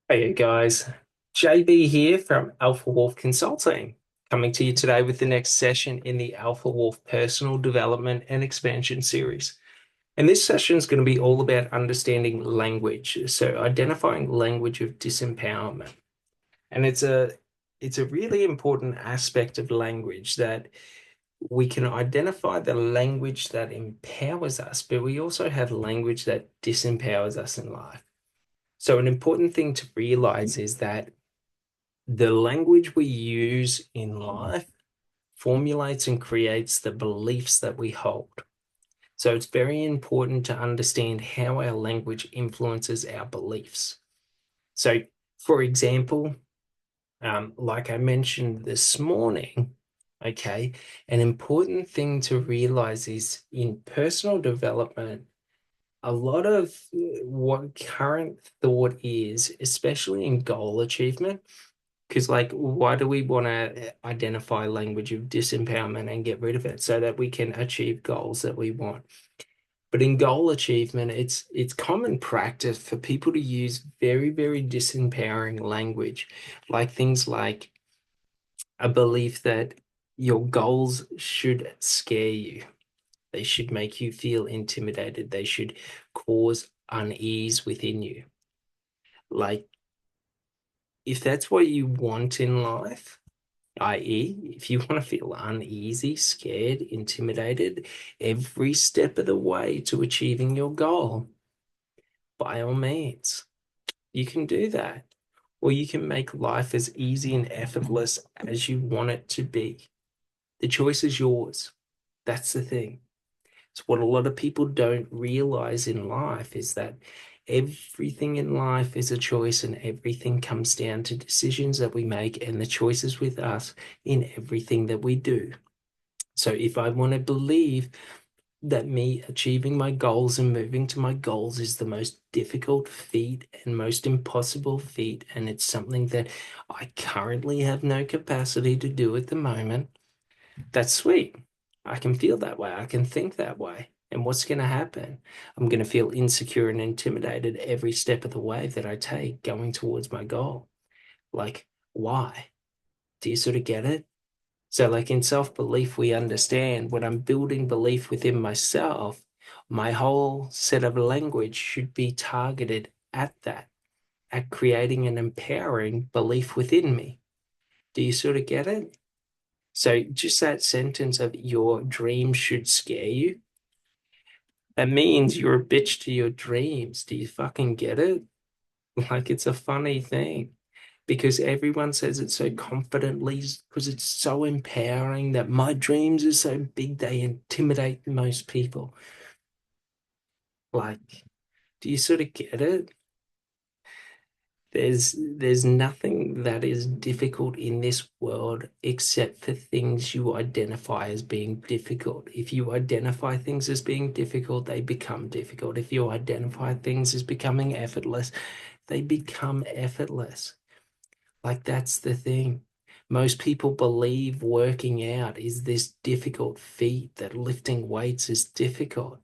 Hey guys, JB here from Alpha Wolf Consulting, coming to you today with the next session in the Alpha Wolf Personal Development and Expansion series. And this session is going to be all about understanding language, so identifying language of disempowerment. And it's a really important aspect of language that we can identify the language that empowers us, but we also have language that disempowers us in life. So an important thing to realize is that the language we use in life formulates and creates the beliefs that we hold. So it's very important to understand how our language influences our beliefs. So, for example, like I mentioned this morning, okay, an important thing to realize is in personal development, a lot of what current thought is, especially in goal achievement, because, like, why do we want to identify language of disempowerment and get rid of it so that we can achieve goals that we want? But in goal achievement, it's common practice for people to use very, very disempowering language, like things like a belief that your goals should scare you. They should make you feel intimidated. They should cause unease within you. Like, if that's what you want in life, i.e., if you want to feel uneasy, scared, intimidated every step of the way to achieving your goal, by all means, you can do that. Or you can make life as easy and effortless as you want it to be. The choice is yours. That's the thing. It's what a lot of people don't realize in life is that everything in life is a choice and everything comes down to decisions that we make and the choices with us in everything that we do. So if I want to believe that me achieving my goals and moving to my goals is the most difficult feat and most impossible feat, and it's something that I currently have no capacity to do at the moment, that's sweet. I can feel that way. I can think that way. And what's going to happen? I'm going to feel insecure and intimidated every step of the way that I take going towards my goal. Like, why? Do you sort of get it? So, like in self-belief, we understand when I'm building belief within myself, my whole set of language should be targeted at that, at creating an empowering belief within me. Do you sort of get it? So just that sentence of your dreams should scare you, that means you're a bitch to your dreams. Do you fucking get it? Like it's a funny thing because everyone says it so confidently because it's so empowering that my dreams are so big they intimidate most people. Like, do you sort of get it? There's nothing that is difficult in this world except for things you identify as being difficult. If you identify things as being difficult, they become difficult. If you identify things as becoming effortless, they become effortless. Like that's the thing. Most people believe working out is this difficult feat, that lifting weights is difficult.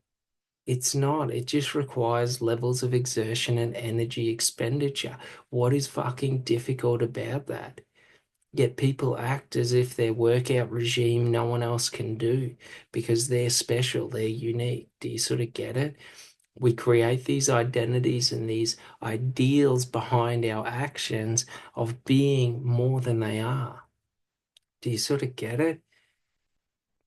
It's not. It just requires levels of exertion and energy expenditure. What is fucking difficult about that? Yet people act as if their workout regime no one else can do because they're special, they're unique. Do you sort of get it? We create these identities and these ideals behind our actions of being more than they are. Do you sort of get it?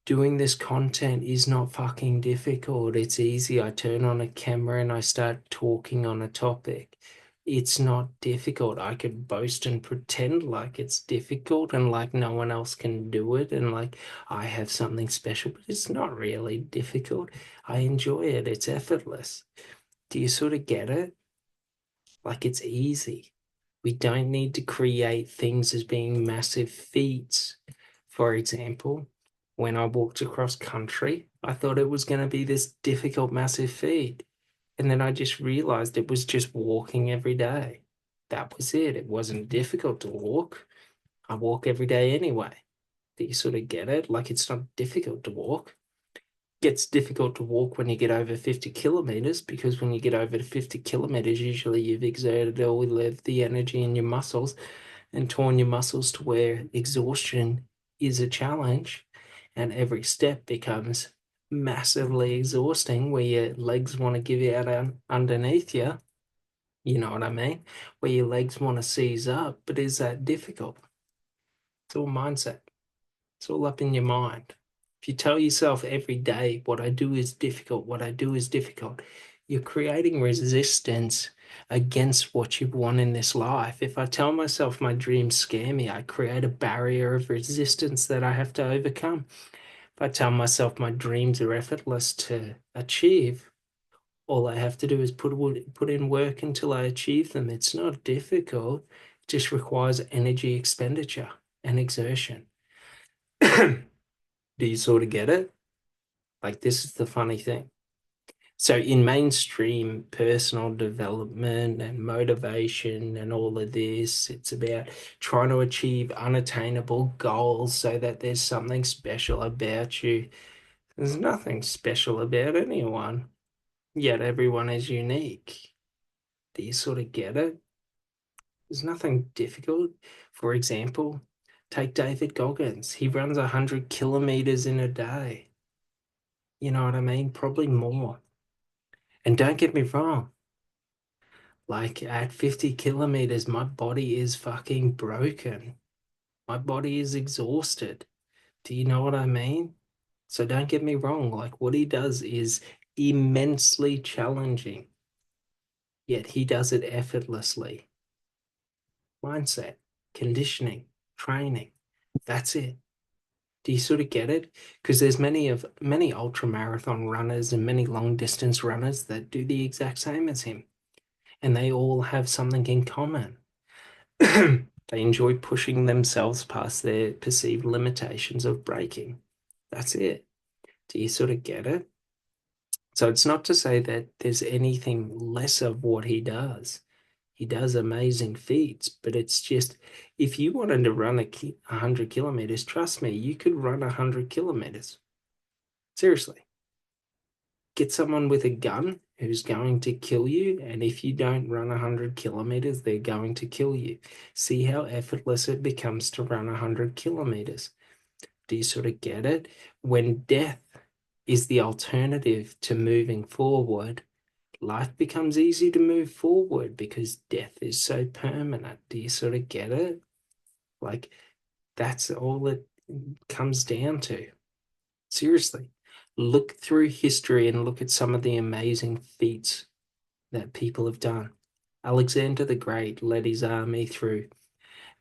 Doing this content is not fucking difficult. It's easy. I turn on a camera and I start talking on a topic. It's not difficult. I could boast and pretend like it's difficult and like no one else can do it and like I have something special, but it's not really difficult. I enjoy it. It's effortless. Do you sort of get it? Like it's easy. We don't need to create things as being massive feats. For example, when I walked across country, I thought it was going to be this difficult, massive feat. And then I just realized it was just walking every day. That was it. It wasn't difficult to walk. I walk every day anyway. Do you sort of get it? Like it's not difficult to walk. gets difficult to walk when you get over 50 kilometers, because when you get over to 50 kilometers, usually you've exerted all of the energy in your muscles and torn your muscles to where exhaustion is a challenge, and every step becomes massively exhausting, where your legs want to give out underneath you. You know what I mean? Where your legs want to seize up, but is that difficult? It's all mindset. It's all up in your mind. If you tell yourself every day, what I do is difficult, what I do is difficult, you're creating resistance against what you want in this life. If I tell myself my dreams scare me, I create a barrier of resistance that I have to overcome. If I tell myself my dreams are effortless to achieve, all I have to do is put in work until I achieve them. It's not difficult. It just requires energy expenditure and exertion. Do you sort of get it? Like, this is the funny thing. So in mainstream personal development and motivation and all of this, it's about trying to achieve unattainable goals so that there's something special about you. There's nothing special about anyone, yet everyone is unique. Do you sort of get it? There's nothing difficult. For example, take David Goggins. He runs 100 kilometers in a day. You know what I mean? Probably more. And don't get me wrong, like at 50 kilometers, my body is fucking broken. My body is exhausted. Do you know what I mean? So don't get me wrong, like what he does is immensely challenging, yet he does it effortlessly. Mindset, conditioning, training. That's it. Do you sort of get it? Because there's many ultra marathon runners and many long distance runners that do the exact same as him, and they all have something in common. They enjoy pushing themselves past their perceived limitations of braking. That's it. Do you sort of get it? So it's not to say that there's anything less of what he does. He does amazing feats, but it's just, if you wanted to run 100 kilometers, trust me, you could run 100 kilometers. Seriously. Get someone with a gun who's going to kill you, and if you don't run 100 kilometers, they're going to kill you. See how effortless it becomes to run 100 kilometers. Do you sort of get it? When death is the alternative to moving forward, life becomes easy to move forward because death is so permanent. Do you sort of get it? Like, that's all it comes down to. Seriously, look through history and look at some of the amazing feats that people have done. Alexander the Great led his army through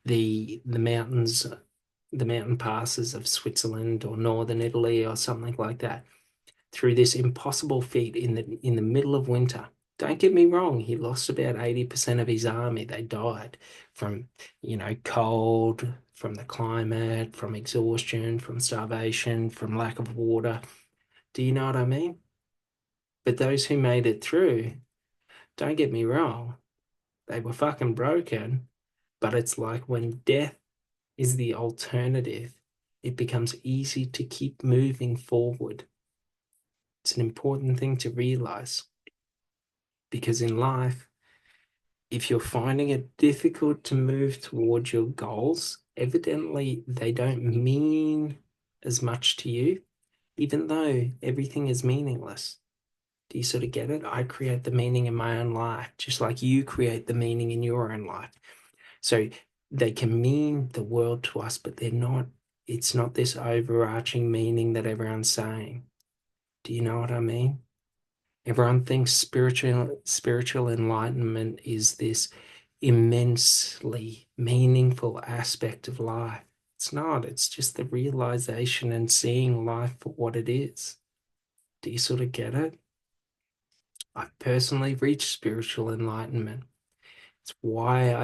the mountains, the mountain passes of Switzerland or northern Italy or something like that, through this impossible feat in the middle of winter. Don't get me wrong, he lost about 80% of his army. They died from, cold, from the climate, from exhaustion, from starvation, from lack of water. Do you know what I mean? But those who made it through, don't get me wrong, they were fucking broken. But it's like when death is the alternative, it becomes easy to keep moving forward. It's an important thing to realize, because in life, if you're finding it difficult to move towards your goals, evidently they don't mean as much to you, even though everything is meaningless. Do you sort of get it? I create the meaning in my own life, just like you create the meaning in your own life. So they can mean the world to us, but it's not this overarching meaning that everyone's saying. Do you know what I mean? Everyone thinks spiritual enlightenment is this immensely meaningful aspect of life. It's not. It's just the realization and seeing life for what it is. Do you sort of get it? I've personally reached spiritual enlightenment. It's why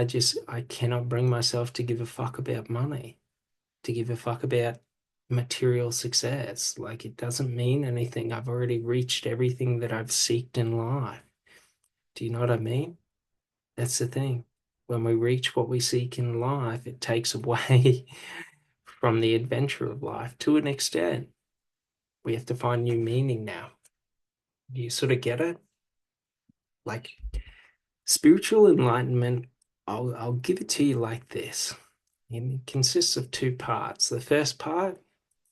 I cannot bring myself to give a fuck about money, to give a fuck about material success. Like, it doesn't mean anything. I've already reached everything that I've seeked in life. Do you know what I mean? That's the thing. When we reach what we seek in life, it takes away from the adventure of life to an extent. We have to find new meaning now. Do you sort of get it? Like spiritual enlightenment, I'll give it to you like this. It consists of two parts. The first part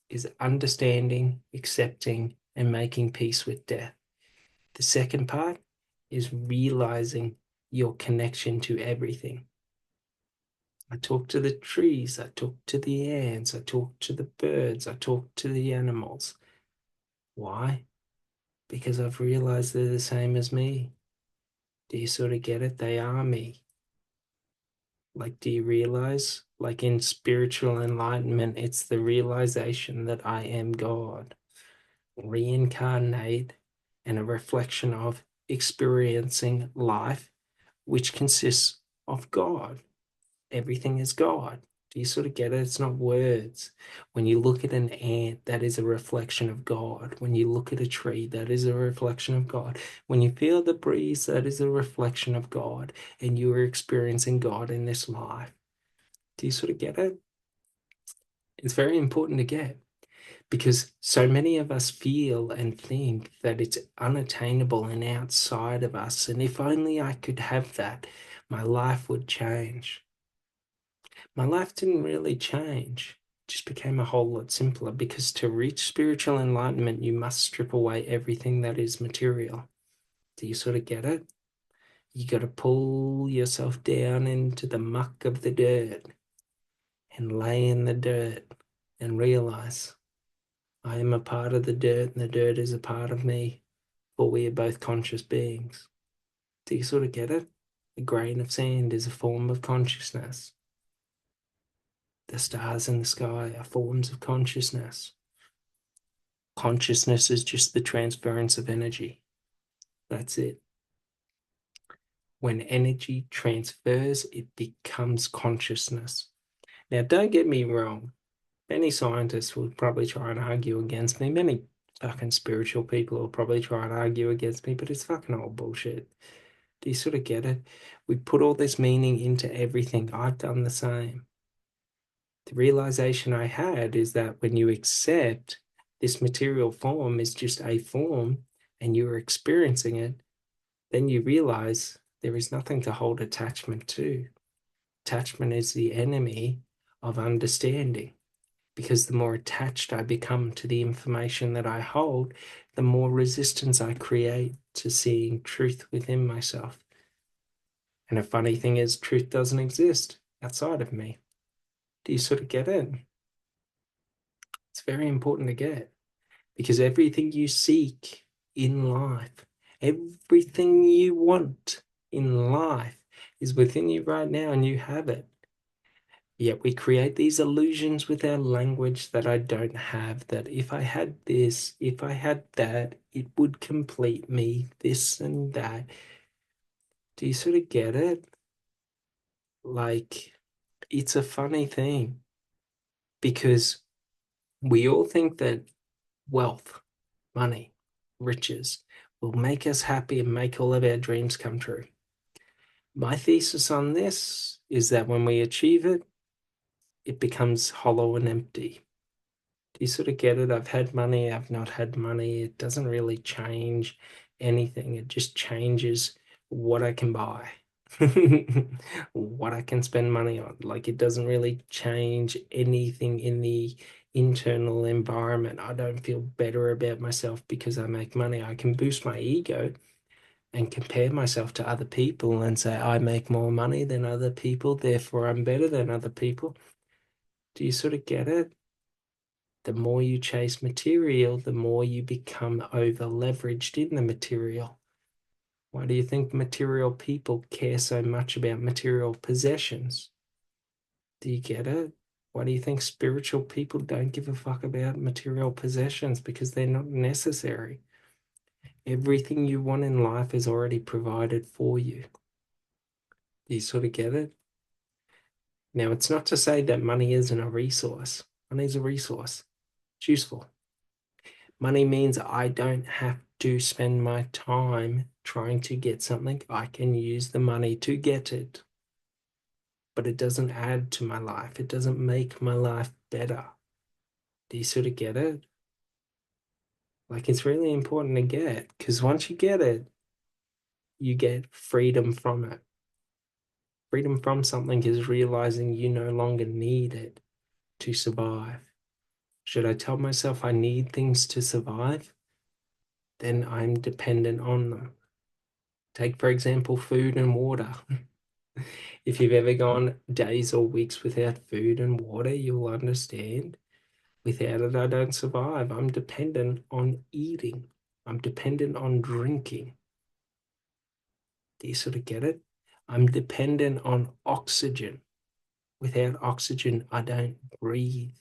is understanding, accepting, and making peace with death. The second part is realizing your connection to everything. I talk to the trees, I talk to the ants, I talk to the birds, I talk to the animals. Why? Because I've realized they're the same as me. Do you sort of get it? They are me. Like, do you realize? Like in spiritual enlightenment, it's the realization that I am God, reincarnate, and a reflection of experiencing life, which consists of God. Everything is God. Do you sort of get it? It's not words. When you look at an ant, that is a reflection of God. When you look at a tree, that is a reflection of God. When you feel the breeze, that is a reflection of God. And you are experiencing God in this life. Do you sort of get it? It's very important to get because so many of us feel and think that it's unattainable and outside of us. And if only I could have that, my life would change. My life didn't really change. It just became a whole lot simpler because to reach spiritual enlightenment, you must strip away everything that is material. Do you sort of get it? You got to pull yourself down into the muck of the dirt and lay in the dirt and realize I am a part of the dirt and the dirt is a part of me, for we are both conscious beings. Do you sort of get it? A grain of sand is a form of consciousness. The stars in the sky are forms of consciousness. Consciousness is just the transference of energy. That's it. When energy transfers, it becomes consciousness. Now, don't get me wrong. Many scientists will probably try and argue against me. Many fucking spiritual people will probably try and argue against me, but it's fucking all bullshit. Do you sort of get it? We put all this meaning into everything. I've done the same. The realization I had is that when you accept this material form is just a form and you're experiencing it, then you realize there is nothing to hold attachment to. Attachment is the enemy of understanding because the more attached I become to the information that I hold, the more resistance I create to seeing truth within myself. And a funny thing is, truth doesn't exist outside of me. Do you sort of get it? It's very important to get because everything you seek in life, everything you want in life is within you right now and you have it. Yet we create these illusions with our language that I don't have, that if I had this, if I had that, it would complete me, this and that. Do you sort of get it? Like, it's a funny thing because we all think that wealth, money, riches will make us happy and make all of our dreams come true. My thesis on this is that when we achieve it, it becomes hollow and empty. Do you sort of get it? I've had money, I've not had money. It doesn't really change anything. It just changes what I can buy, what I can spend money on. Like it doesn't really change anything in the internal environment. I don't feel better about myself because I make money. I can boost my ego and compare myself to other people and say, I make more money than other people, therefore I'm better than other people. Do you sort of get it? The more you chase material, the more you become over leveraged in the material. Why do you think material people care so much about material possessions? Do you get it? Why do you think spiritual people don't give a fuck about material possessions? Because they're not necessary. Everything you want in life is already provided for you. Do you sort of get it? Now, it's not to say that money isn't a resource. Money is a resource. It's useful. Money means I don't have to spend my time trying to get something. I can use the money to get it. But it doesn't add to my life. It doesn't make my life better. Do you sort of get it? Like, it's really important to get, because once you get it, you get freedom from it. Freedom from something is realizing you no longer need it to survive. Should I tell myself I need things to survive? Then I'm dependent on them. Take, for example, food and water. If you've ever gone days or weeks without food and water, you'll understand without it, I don't survive. I'm dependent on eating. I'm dependent on drinking. Do you sort of get it? I'm dependent on oxygen. Without oxygen, I don't breathe.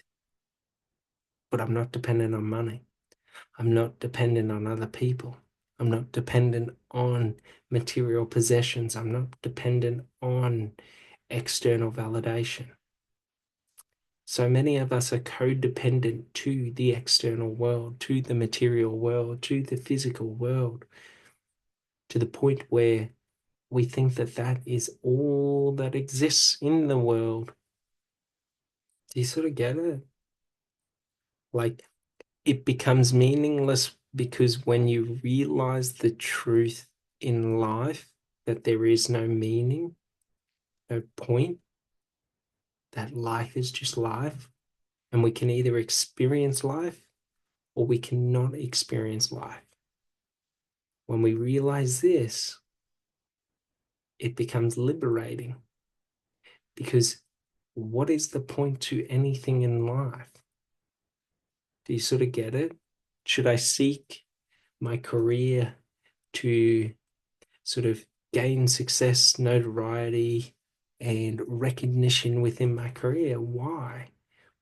But I'm not dependent on money. I'm not dependent on other people. I'm not dependent on material possessions. I'm not dependent on external validation. So many of us are codependent to the external world, to the material world, to the physical world, to the point where we think that that is all that exists in the world. Do you sort of get it? Like, it becomes meaningless because when you realize the truth in life, that there is no meaning, no point, that life is just life, and we can either experience life or we cannot experience life. When we realize this, it becomes liberating, because what is the point to anything in life? Do you sort of get it? Should I seek my career to sort of gain success, notoriety, and recognition within my career? Why?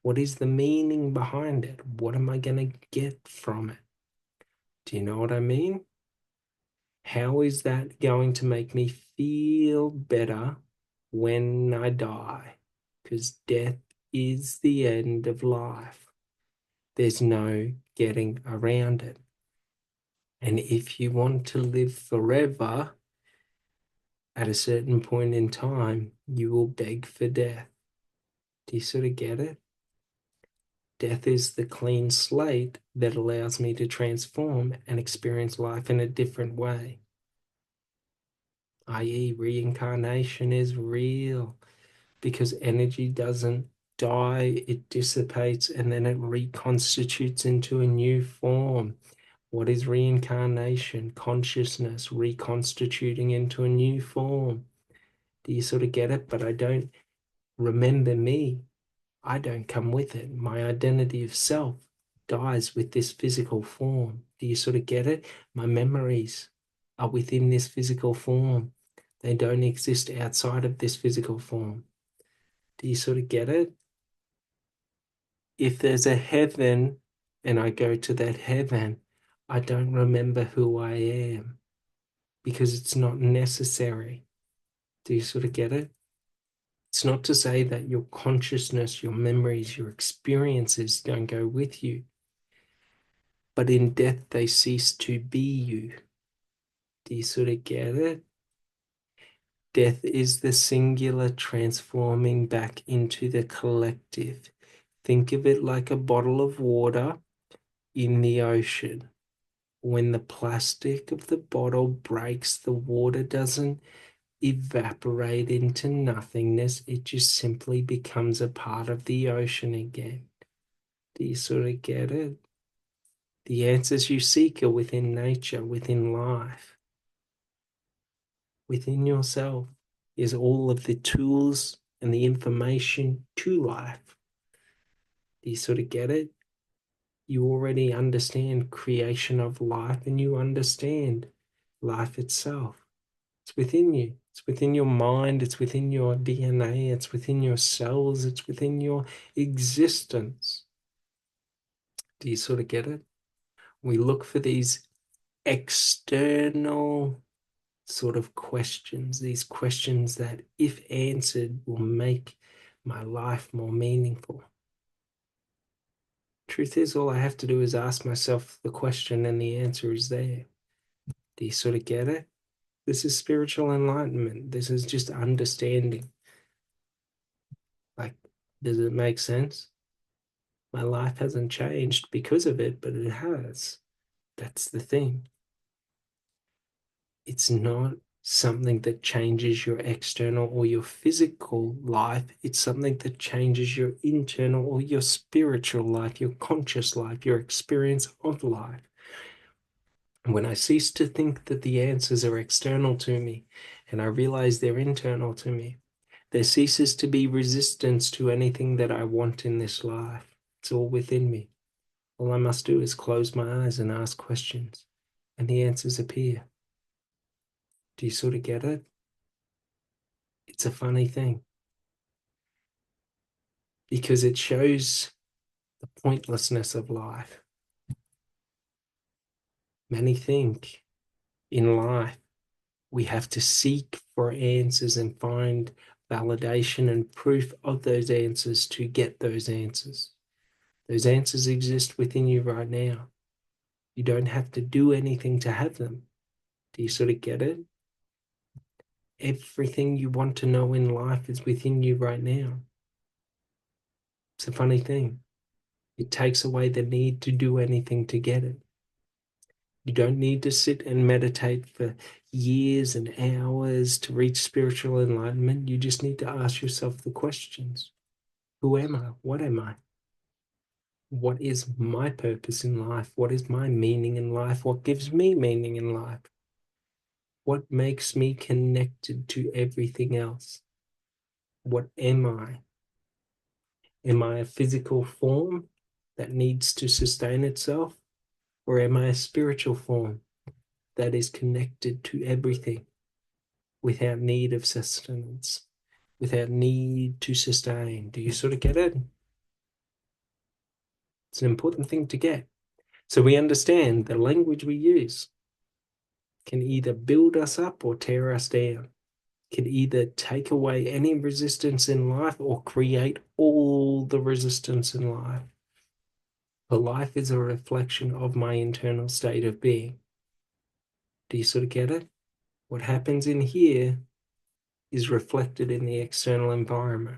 What is the meaning behind it? What am I going to get from it? Do you know what I mean? How is that going to make me feel better when I die? Because death is the end of life. There's no getting around it. And if you want to live forever, at a certain point in time, you will beg for death. Do you sort of get it? Death is the clean slate that allows me to transform and experience life in a different way, i.e., reincarnation is real, because energy doesn't die, it dissipates and then it reconstitutes into a new form. What is reincarnation? Consciousness reconstituting into a new form. Do you sort of get it? But I don't remember me. I don't come with it. My identity of self dies with this physical form. Do you sort of get it? My memories are within this physical form. They don't exist outside of this physical form. Do you sort of get it? If there's a heaven and I go to that heaven, I don't remember who I am because it's not necessary. Do you sort of get it? It's not to say that your consciousness, your memories, your experiences don't go with you, but in death they cease to be you. Do you sort of get it? Death is the singular transforming back into the collective. Think of it like a bottle of water in the ocean. When the plastic of the bottle breaks, the water doesn't evaporate into nothingness. It just simply becomes a part of the ocean again. Do you sort of get it? The answers you seek are within nature, within life, within yourself is all of the tools and the information to life. Do you sort of get it? You already understand creation of life and you understand life itself. It's within you. It's within your mind. It's within your DNA. It's within your cells. It's within your existence. Do you sort of get it? We look for these external sort of questions, these questions that, if answered, will make my life more meaningful. Truth is, all I have to do is ask myself the question and the answer is there. Do you sort of get it? This is spiritual enlightenment. This is just understanding. Like, does it make sense? My life hasn't changed because of it, but it has. That's the thing. It's not something that changes your external or your physical life. It's something that changes your internal or your spiritual life, your conscious life, your experience of life. When I cease to think that the answers are external to me and I realize they're internal to me, there ceases to be resistance to anything that I want in this life. It's all within me. All I must do is close my eyes and ask questions, and the answers appear. Do you sort of get it? It's a funny thing because it shows the pointlessness of life. Many think in life we have to seek for answers and find validation and proof of those answers to get those answers. Those answers exist within you right now. You don't have to do anything to have them. Do you sort of get it? Everything you want to know in life is within you right now. It's a funny thing. It takes away the need to do anything to get it. You don't need to sit and meditate for years and hours to reach spiritual enlightenment. You just need to ask yourself the questions. Who am I? What am I? What is my purpose in life? What is my meaning in life? What gives me meaning in life? What makes me connected to everything else? What am I? Am I a physical form that needs to sustain itself? Or am I a spiritual form that is connected to everything without need of sustenance, without need to sustain? Do you sort of get it? It's an important thing to get. So we understand the language we use can either build us up or tear us down, can either take away any resistance in life or create all the resistance in life. But life is a reflection of my internal state of being. Do you sort of get it? What happens in here is reflected in the external environment.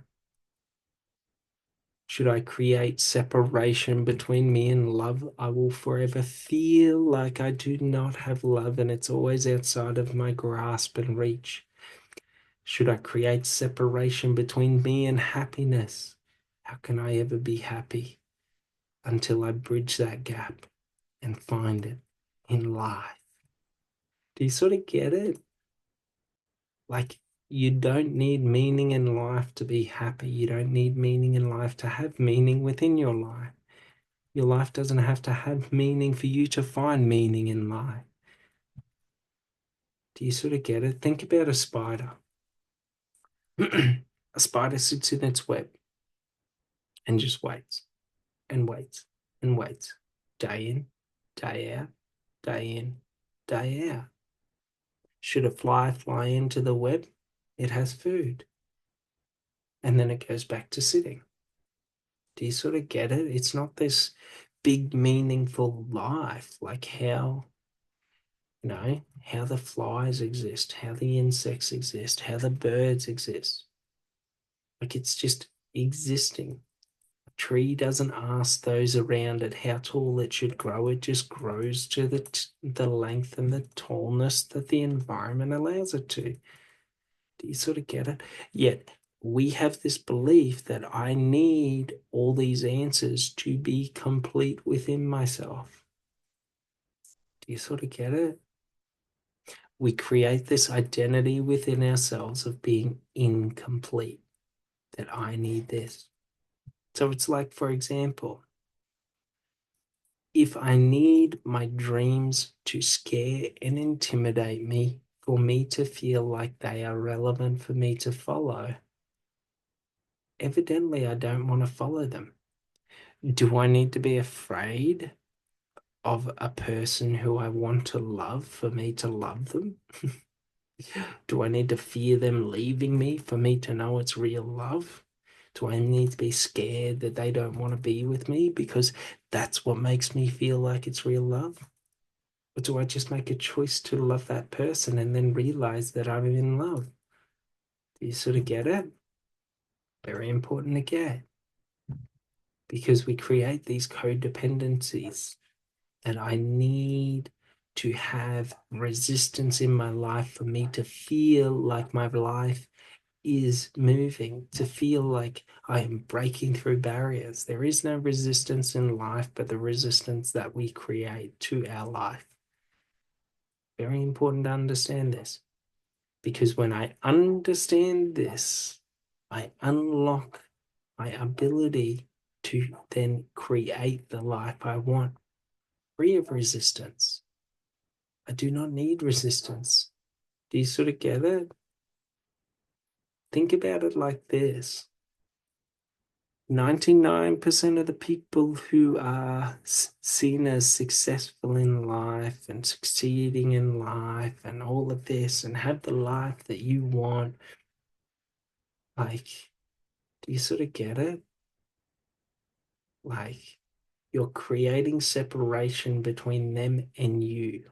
Should I create separation between me and love, I will forever feel like I do not have love and it's always outside of my grasp and reach. Should I create separation between me and happiness? How can I ever be happy until I bridge that gap and find it in life? Do you sort of get it? Like, you don't need meaning in life to be happy. You don't need meaning in life to have meaning within your life. Your life doesn't have to have meaning for you to find meaning in life. Do you sort of get it? Think about a spider. A spider sits in its web and just waits and waits and waits, day in, day out, day in, day out. Should a fly fly into the web, it has food. And then it goes back to sitting. Do you sort of get it? It's not this big, meaningful life, like how the flies exist, how the insects exist, how the birds exist. Like, it's just existing. A tree doesn't ask those around it how tall it should grow. It just grows to the length and the tallness that the environment allows it to. Do you sort of get it? Yet we have this belief that I need all these answers to be complete within myself. Do you sort of get it? We create this identity within ourselves of being incomplete, that I need this. So it's like, for example, if I need my dreams to scare and intimidate me for me to feel like they are relevant for me to follow, evidently I don't want to follow them. Do I need to be afraid of a person who I want to love for me to love them? Do I need to fear them leaving me for me to know it's real love? Do I need to be scared that they don't want to be with me because that's what makes me feel like it's real love? Or do I just make a choice to love that person and then realize that I'm in love? Do you sort of get it? Very important to get, because we create these codependencies and I need to have resistance in my life for me to feel like my life is moving, to feel like I am breaking through barriers. There is no resistance in life but the resistance that we create to our life. Very important to understand this, because when I understand this, I unlock my ability to then create the life I want, free of resistance. I do not need resistance. Do you sort of get it? Think about it like this. 99% of the people who are seen as successful in life and succeeding in life and all of this and have the life that you want, like, do you sort of get it? Like, you're creating separation between them and you.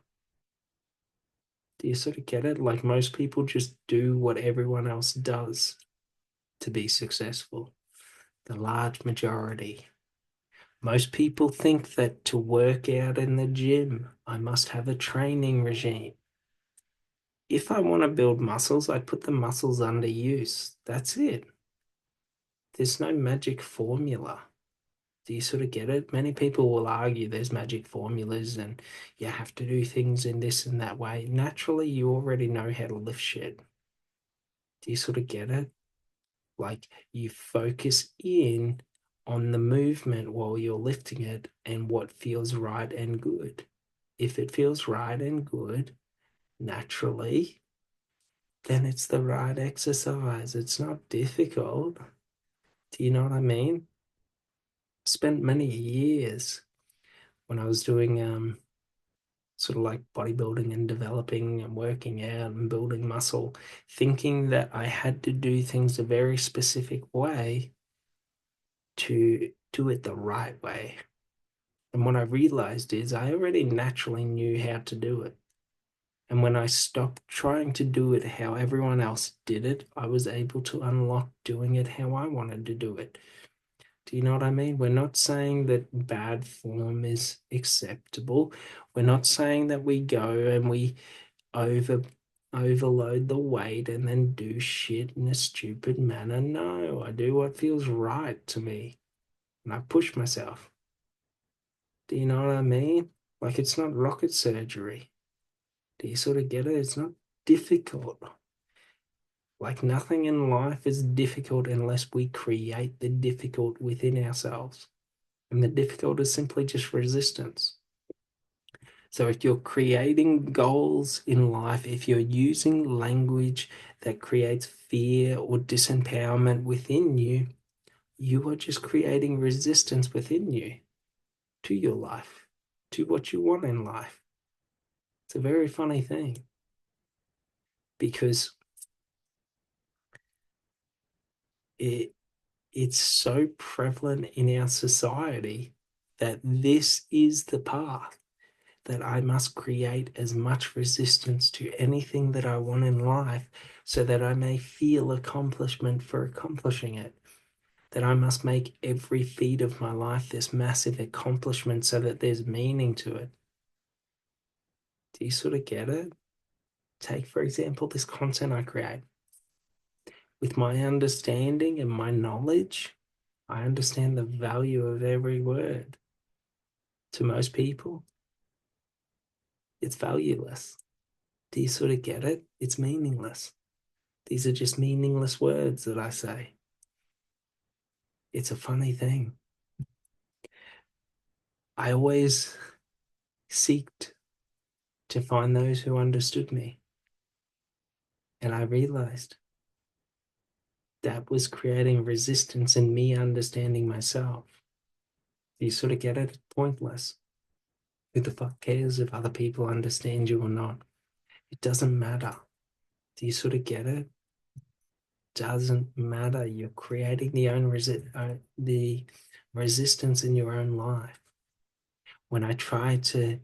Do you sort of get it? Like, most people just do what everyone else does to be successful. The large majority. Most people think that to work out in the gym, I must have a training regime. If I want to build muscles, I put the muscles under use. That's it. There's no magic formula. Do you sort of get it? Many people will argue there's magic formulas and you have to do things in this and that way. Naturally, you already know how to lift shit. Do you sort of get it? Like, you focus in on the movement while you're lifting it and what feels right and good. If it feels right and good, naturally, then it's the right exercise. It's not difficult. Do you know what I mean? I spent many years when I was doing sort of like bodybuilding and developing and working out and building muscle, thinking that I had to do things a very specific way to do it the right way. And what I realized is I already naturally knew how to do it. And when I stopped trying to do it how everyone else did it, I was able to unlock doing it how I wanted to do it. Do you know what I mean? We're not saying that bad form is acceptable. We're not saying that we go and we over overload the weight and then do shit in a stupid manner. No, I do what feels right to me. And I push myself. Do you know what I mean? Like, it's not rocket surgery. Do you sort of get it? It's not difficult. Like, nothing in life is difficult unless we create the difficult within ourselves. And the difficult is simply just resistance. So if you're creating goals in life, if you're using language that creates fear or disempowerment within you, you are just creating resistance within you to your life, to what you want in life. It's a very funny thing because it's so prevalent in our society that this is the path, that I must create as much resistance to anything that I want in life so that I may feel accomplishment for accomplishing it. That I must make every feat of my life this massive accomplishment so that there's meaning to it. Do you sort of get it? Take, for example, this content I create. With my understanding and my knowledge, I understand the value of every word. To most people, it's valueless. Do you sort of get it? It's meaningless. These are just meaningless words that I say. It's a funny thing. I always seeked to find those who understood me. And I realized that was creating resistance in me understanding myself. Do you sort of get it? It's pointless. Who the fuck cares if other people understand you or not? It doesn't matter. Do you sort of get it? Doesn't matter. You're creating the resistance in your own life. When I try to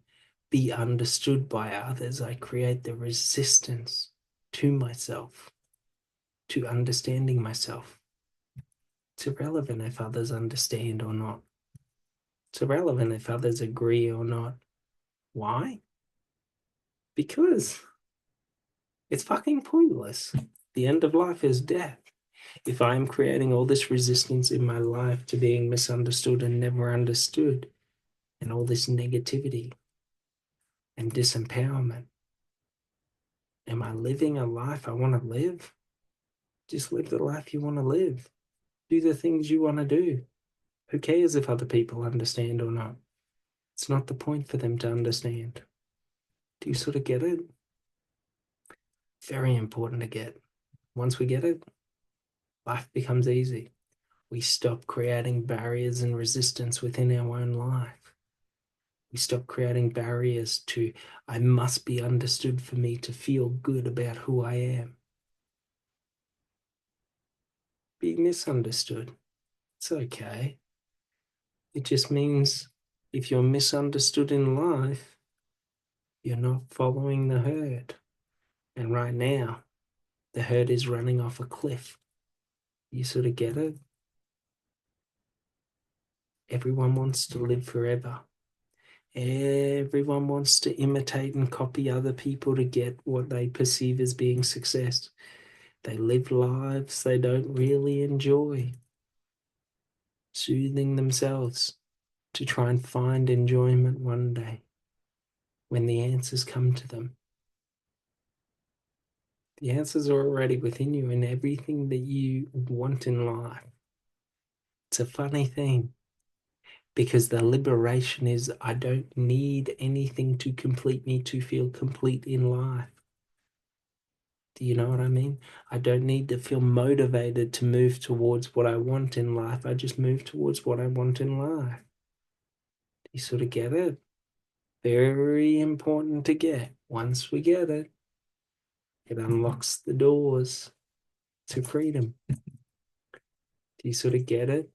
be understood by others, I create the resistance to myself, to understanding myself. It's irrelevant if others understand or not. It's irrelevant if others agree or not. Why? Because it's fucking pointless. The end of life is death. If I'm creating all this resistance in my life to being misunderstood and never understood, and all this negativity and disempowerment, am I living a life I want to live? Just live the life you want to live. Do the things you want to do. Who cares if other people understand or not? It's not the point for them to understand. Do you sort of get it? Very important to get. Once we get it, life becomes easy. We stop creating barriers and resistance within our own life. We stop creating barriers to, I must be understood for me to feel good about who I am. Being misunderstood, it's okay. It just means if you're misunderstood in life, you're not following the herd. And right now, the herd is running off a cliff. You sort of get it? Everyone wants to live forever. Everyone wants to imitate and copy other people to get what they perceive as being success. They live lives they don't really enjoy, soothing themselves to try and find enjoyment one day when the answers come to them. The answers are already within you in everything that you want in life. It's a funny thing because the liberation is I don't need anything to complete me to feel complete in life. Do you know what I mean? I don't need to feel motivated to move towards what I want in life. I just move towards what I want in life. Do you sort of get it? Very important to get. Once we get it, it unlocks the doors to freedom. Do you sort of get it?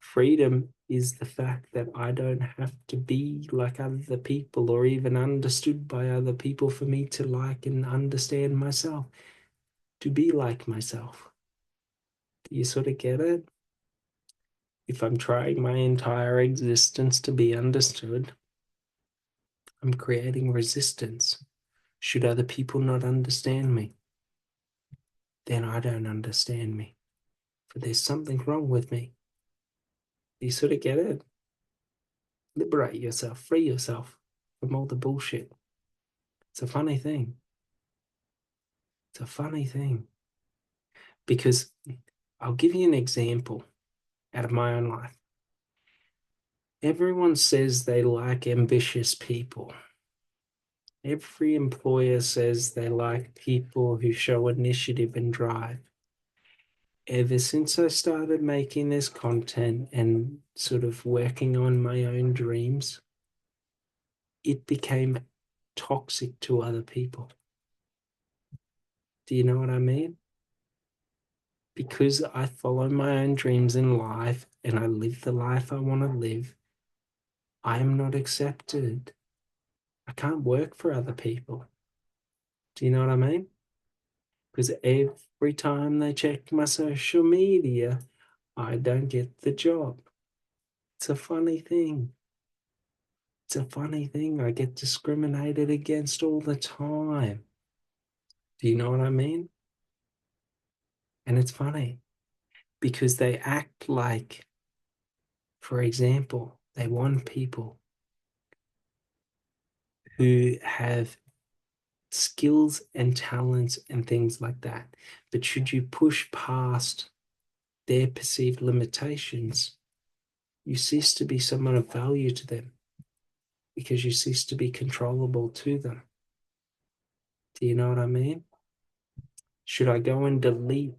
Freedom is the fact that I don't have to be like other people or even understood by other people for me to like and understand myself, to be like myself. Do you sort of get it? If I'm trying my entire existence to be understood, I'm creating resistance. Should other people not understand me, then I don't understand me. For there's something wrong with me. Do you sort of get it? Liberate yourself, free yourself from all the bullshit. It's a funny thing. It's a funny thing. Because I'll give you an example out of my own life. Everyone says they like ambitious people. Every employer says they like people who show initiative and drive. Ever since I started making this content and sort of working on my own dreams, it became toxic to other people. Do you know what I mean? Because I follow my own dreams in life and I live the life I want to live, I am not accepted. I can't work for other people. Do you know what I mean? Because every time they check my social media, I don't get the job. It's a funny thing. It's a funny thing. I get discriminated against all the time. Do you know what I mean? And it's funny because they act like, for example, they want people who have skills and talents and things like that. But should you push past their perceived limitations, you cease to be someone of value to them because you cease to be controllable to them. Do you know what I mean? Should I go and delete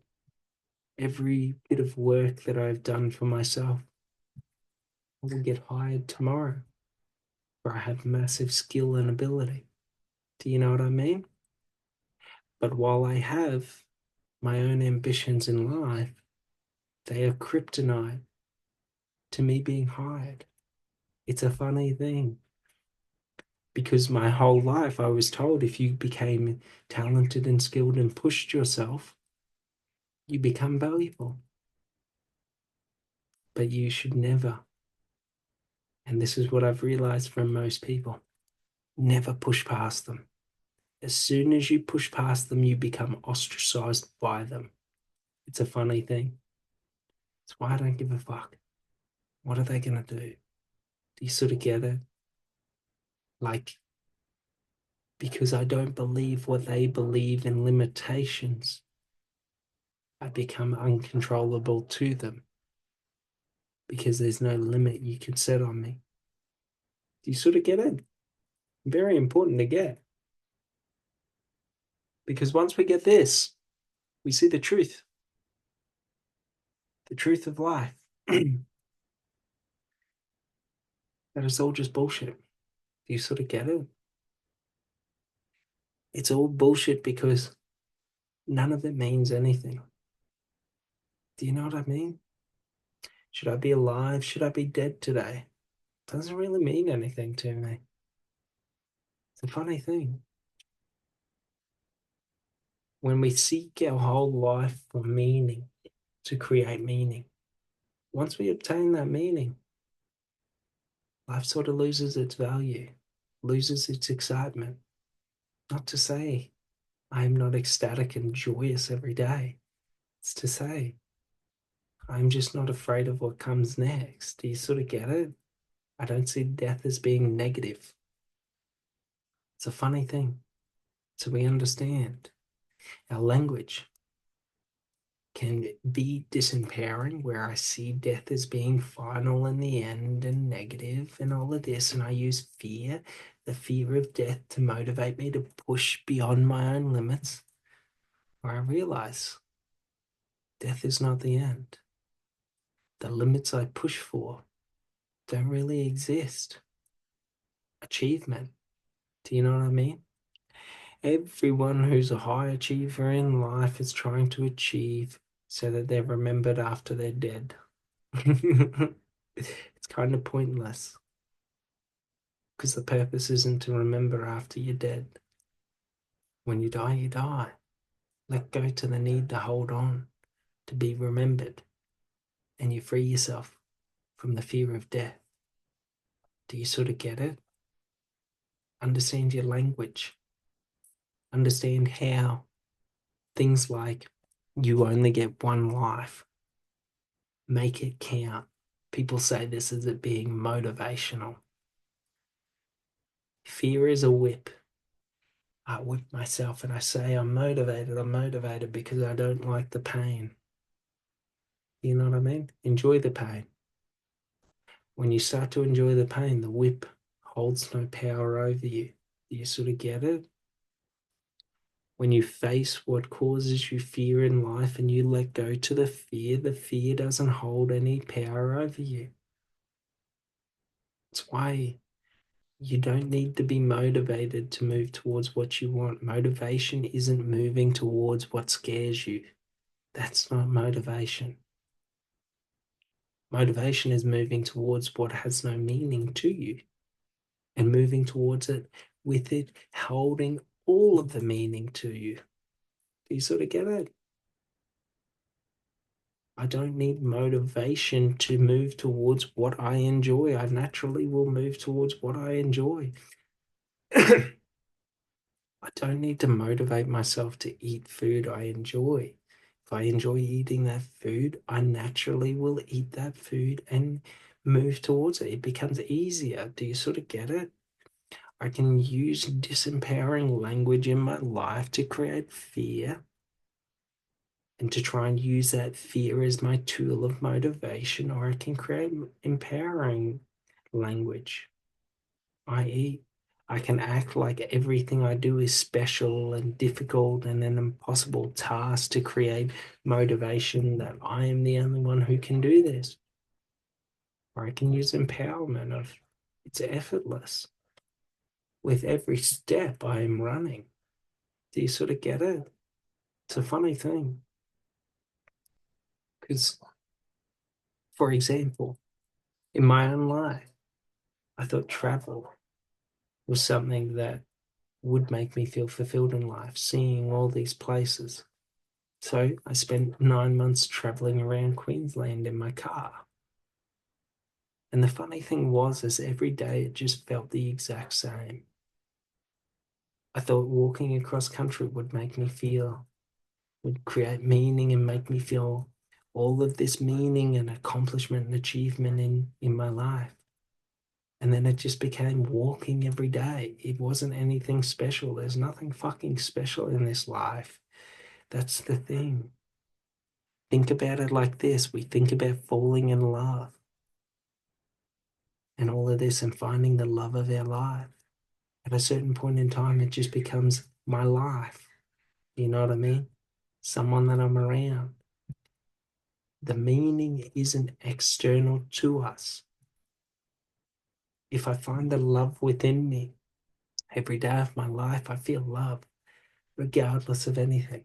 every bit of work that I've done for myself? I will get hired tomorrow where I have massive skill and ability. Do you know what I mean? But while I have my own ambitions in life, they are kryptonite to me being hired. It's a funny thing because my whole life I was told if you became talented and skilled and pushed yourself, you become valuable. But you should never, And this is what I've realized from most people. Never push past them. As soon as you push past them, you become ostracized by them. It's a funny thing. It's why I don't give a fuck. What are they going to do? Do you sort of get it? Like, because I don't believe what they believe in limitations, I become uncontrollable to them because there's no limit you can set on me. Do you sort of get it? Very important to get. Because once we get this, we see the truth of life. That is all just bullshit. Do you sort of get it? It's all bullshit because none of it means anything. Do you know what I mean? Should I be alive? Should I be dead today? Doesn't really mean anything to me. It's a funny thing. When we seek our whole life for meaning, to create meaning, once we obtain that meaning, life sort of loses its value, loses its excitement. Not to say I'm not ecstatic and joyous every day. It's to say I'm just not afraid of what comes next. Do you sort of get it? I don't see death as being negative. It's a funny thing. So we understand our language can be disempowering, where I see death as being final in the end and negative and all of this. And I use fear, the fear of death, to motivate me to push beyond my own limits, where I realize death is not the end. The limits I push for don't really exist. Achievement. Do you know what I mean? Everyone who's a high achiever in life is trying to achieve so that they're remembered after they're dead. It's kind of pointless because the purpose isn't to remember after you're dead. When you die, you die. Let go to the need to hold on, to be remembered, and you free yourself from the fear of death. Do you sort of get it? Understand your language. Understand how things like you only get one life, make it count. People say this as it being motivational. Fear is a whip. I whip myself and I say, I'm motivated because I don't like the pain. You know what I mean? Enjoy the pain. When you start to enjoy the pain, the whip holds no power over you. You sort of get it? When you face what causes you fear in life and you let go to the fear doesn't hold any power over you. It's why you don't need to be motivated to move towards what you want. Motivation isn't moving towards what scares you. That's not motivation. Motivation is moving towards what has no meaning to you and moving towards it with it holding all of the meaning to you. Do you sort of get it? I don't need motivation to move towards what I enjoy. I naturally will move towards what I enjoy. I don't need to motivate myself to eat food I enjoy. If I enjoy eating that food, I naturally will eat that food and move towards it. It becomes easier. Do you sort of get it? I can use disempowering language in my life to create fear and to try and use that fear as my tool of motivation, or I can create empowering language, i.e., I can act like everything I do is special and difficult and an impossible task to create motivation that I am the only one who can do this. Or I can use empowerment of it's effortless. With every step I am running. Do you sort of get it? It's a funny thing. Because, for example, in my own life, I thought travel was something that would make me feel fulfilled in life, seeing all these places. So I spent 9 months traveling around Queensland in my car. And the funny thing was, is every day it just felt the exact same. I thought walking across country would make me feel, would create meaning and make me feel all of this meaning and accomplishment and achievement in my life. And then it just became walking every day. It wasn't anything special. There's nothing fucking special in this life. That's the thing. Think about it like this. We think about falling in love and all of this and finding the love of our life. At a certain point in time, it just becomes my life. You know what I mean? Someone that I'm around. The meaning isn't external to us. If I find the love within me, every day of my life, I feel love, regardless of anything.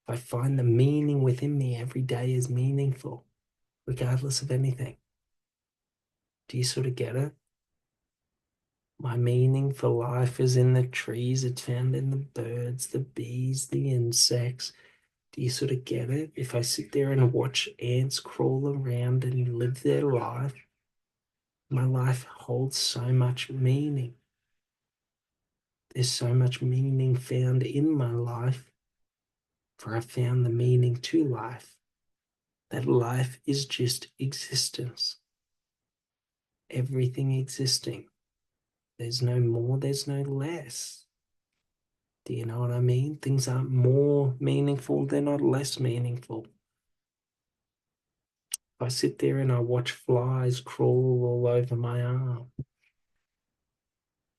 If I find the meaning within me, every day is meaningful, regardless of anything. Do you sort of get it? My meaning for life is in the trees. It's found in the birds, the bees, the insects. Do you sort of get it? If I sit there and watch ants crawl around and live their life, my life holds so much meaning. There's so much meaning found in my life, for I found the meaning to life. That life is just existence. Everything existing. There's no more, there's no less. Do you know what I mean? Things aren't more meaningful, they're not less meaningful. If I sit there and I watch flies crawl all over my arm,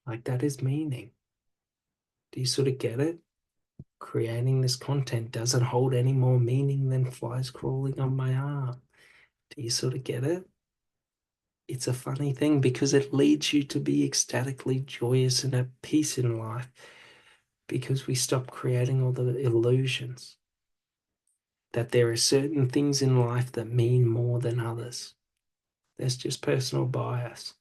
like that is meaning. Do you sort of get it? Creating this content doesn't hold any more meaning than flies crawling on my arm. Do you sort of get it? It's a funny thing because it leads you to be ecstatically joyous and at peace in life because we stop creating all the illusions that there are certain things in life that mean more than others. That's just personal bias.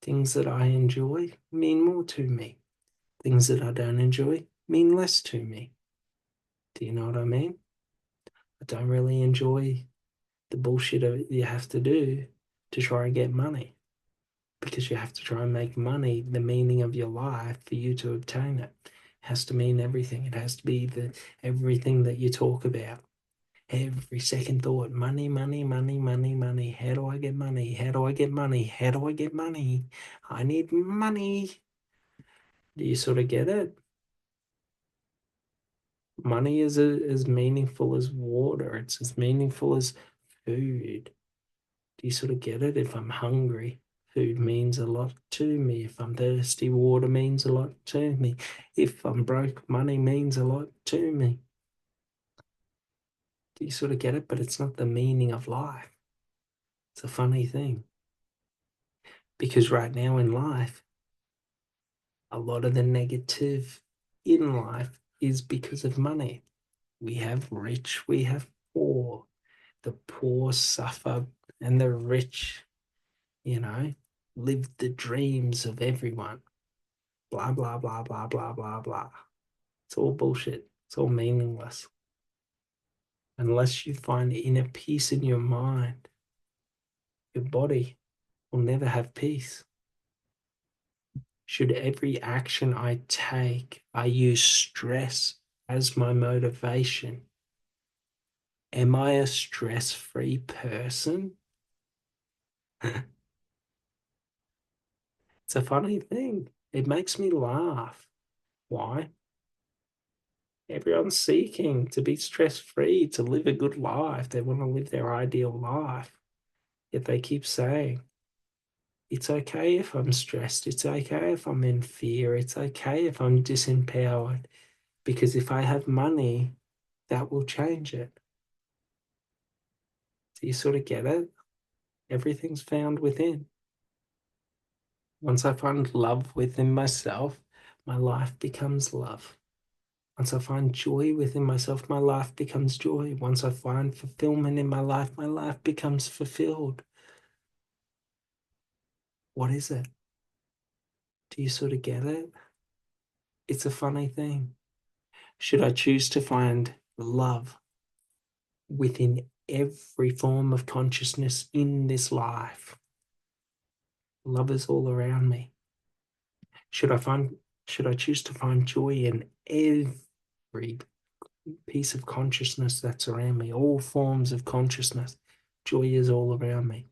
Things that I enjoy mean more to me. Things that I don't enjoy mean less to me. Do you know what I mean? I don't really enjoy the bullshit you have to do to try and get money because you have to try and make money the meaning of your life for you to obtain it. It has to mean everything. It has to be the everything that you talk about. Every second thought, money, money, money, money, money. How do I get money? How do I get money? How do I get money? I need money. Do you sort of get it? Money is as meaningful as water. It's as meaningful as food. Do you sort of get it? If I'm hungry, food means a lot to me. If I'm thirsty, water means a lot to me. If I'm broke, money means a lot to me. Do you sort of get it? But it's not the meaning of life. It's a funny thing. Because right now in life, a lot of the negative in life is because of money. We have rich, we have poor. The poor suffer, and the rich, you know, live the dreams of everyone. Blah, blah, blah, blah, blah, blah, blah. It's all bullshit. It's all meaningless. Unless you find inner peace in your mind, your body will never have peace. Should every action I take, I use stress as my motivation? Am I a stress-free person? It's a funny thing. It makes me laugh. Why? Everyone's seeking to be stress-free, to live a good life. They want to live their ideal life. Yet they keep saying, it's okay if I'm stressed. It's okay if I'm in fear. It's okay if I'm disempowered. Because if I have money, that will change it. Do you sort of get it? Everything's found within. Once I find love within myself, my life becomes love. Once I find joy within myself, my life becomes joy. Once I find fulfillment in my life becomes fulfilled. What is it? Do you sort of get it? It's a funny thing. Should I choose to find love within every form of consciousness in this life. Love is all around me. Should I choose to find joy in every piece of consciousness that's around me, all forms of consciousness? Joy is all around me.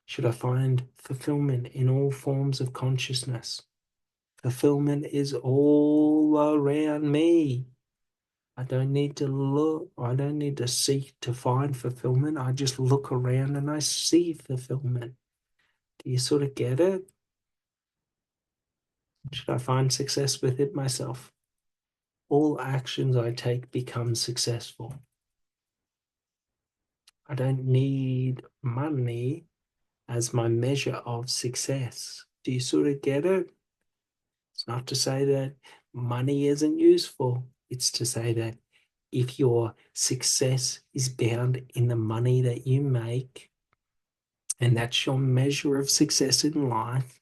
Should I find fulfillment in all forms of consciousness? Fulfillment is all around me. I don't need to look, I don't need to seek to find fulfillment. I just look around and I see fulfillment. Do you sort of get it? Should I find success within myself? All actions I take become successful. I don't need money as my measure of success. Do you sort of get it? It's not to say that money isn't useful. It's to say that if your success is bound in the money that you make, and that's your measure of success in life,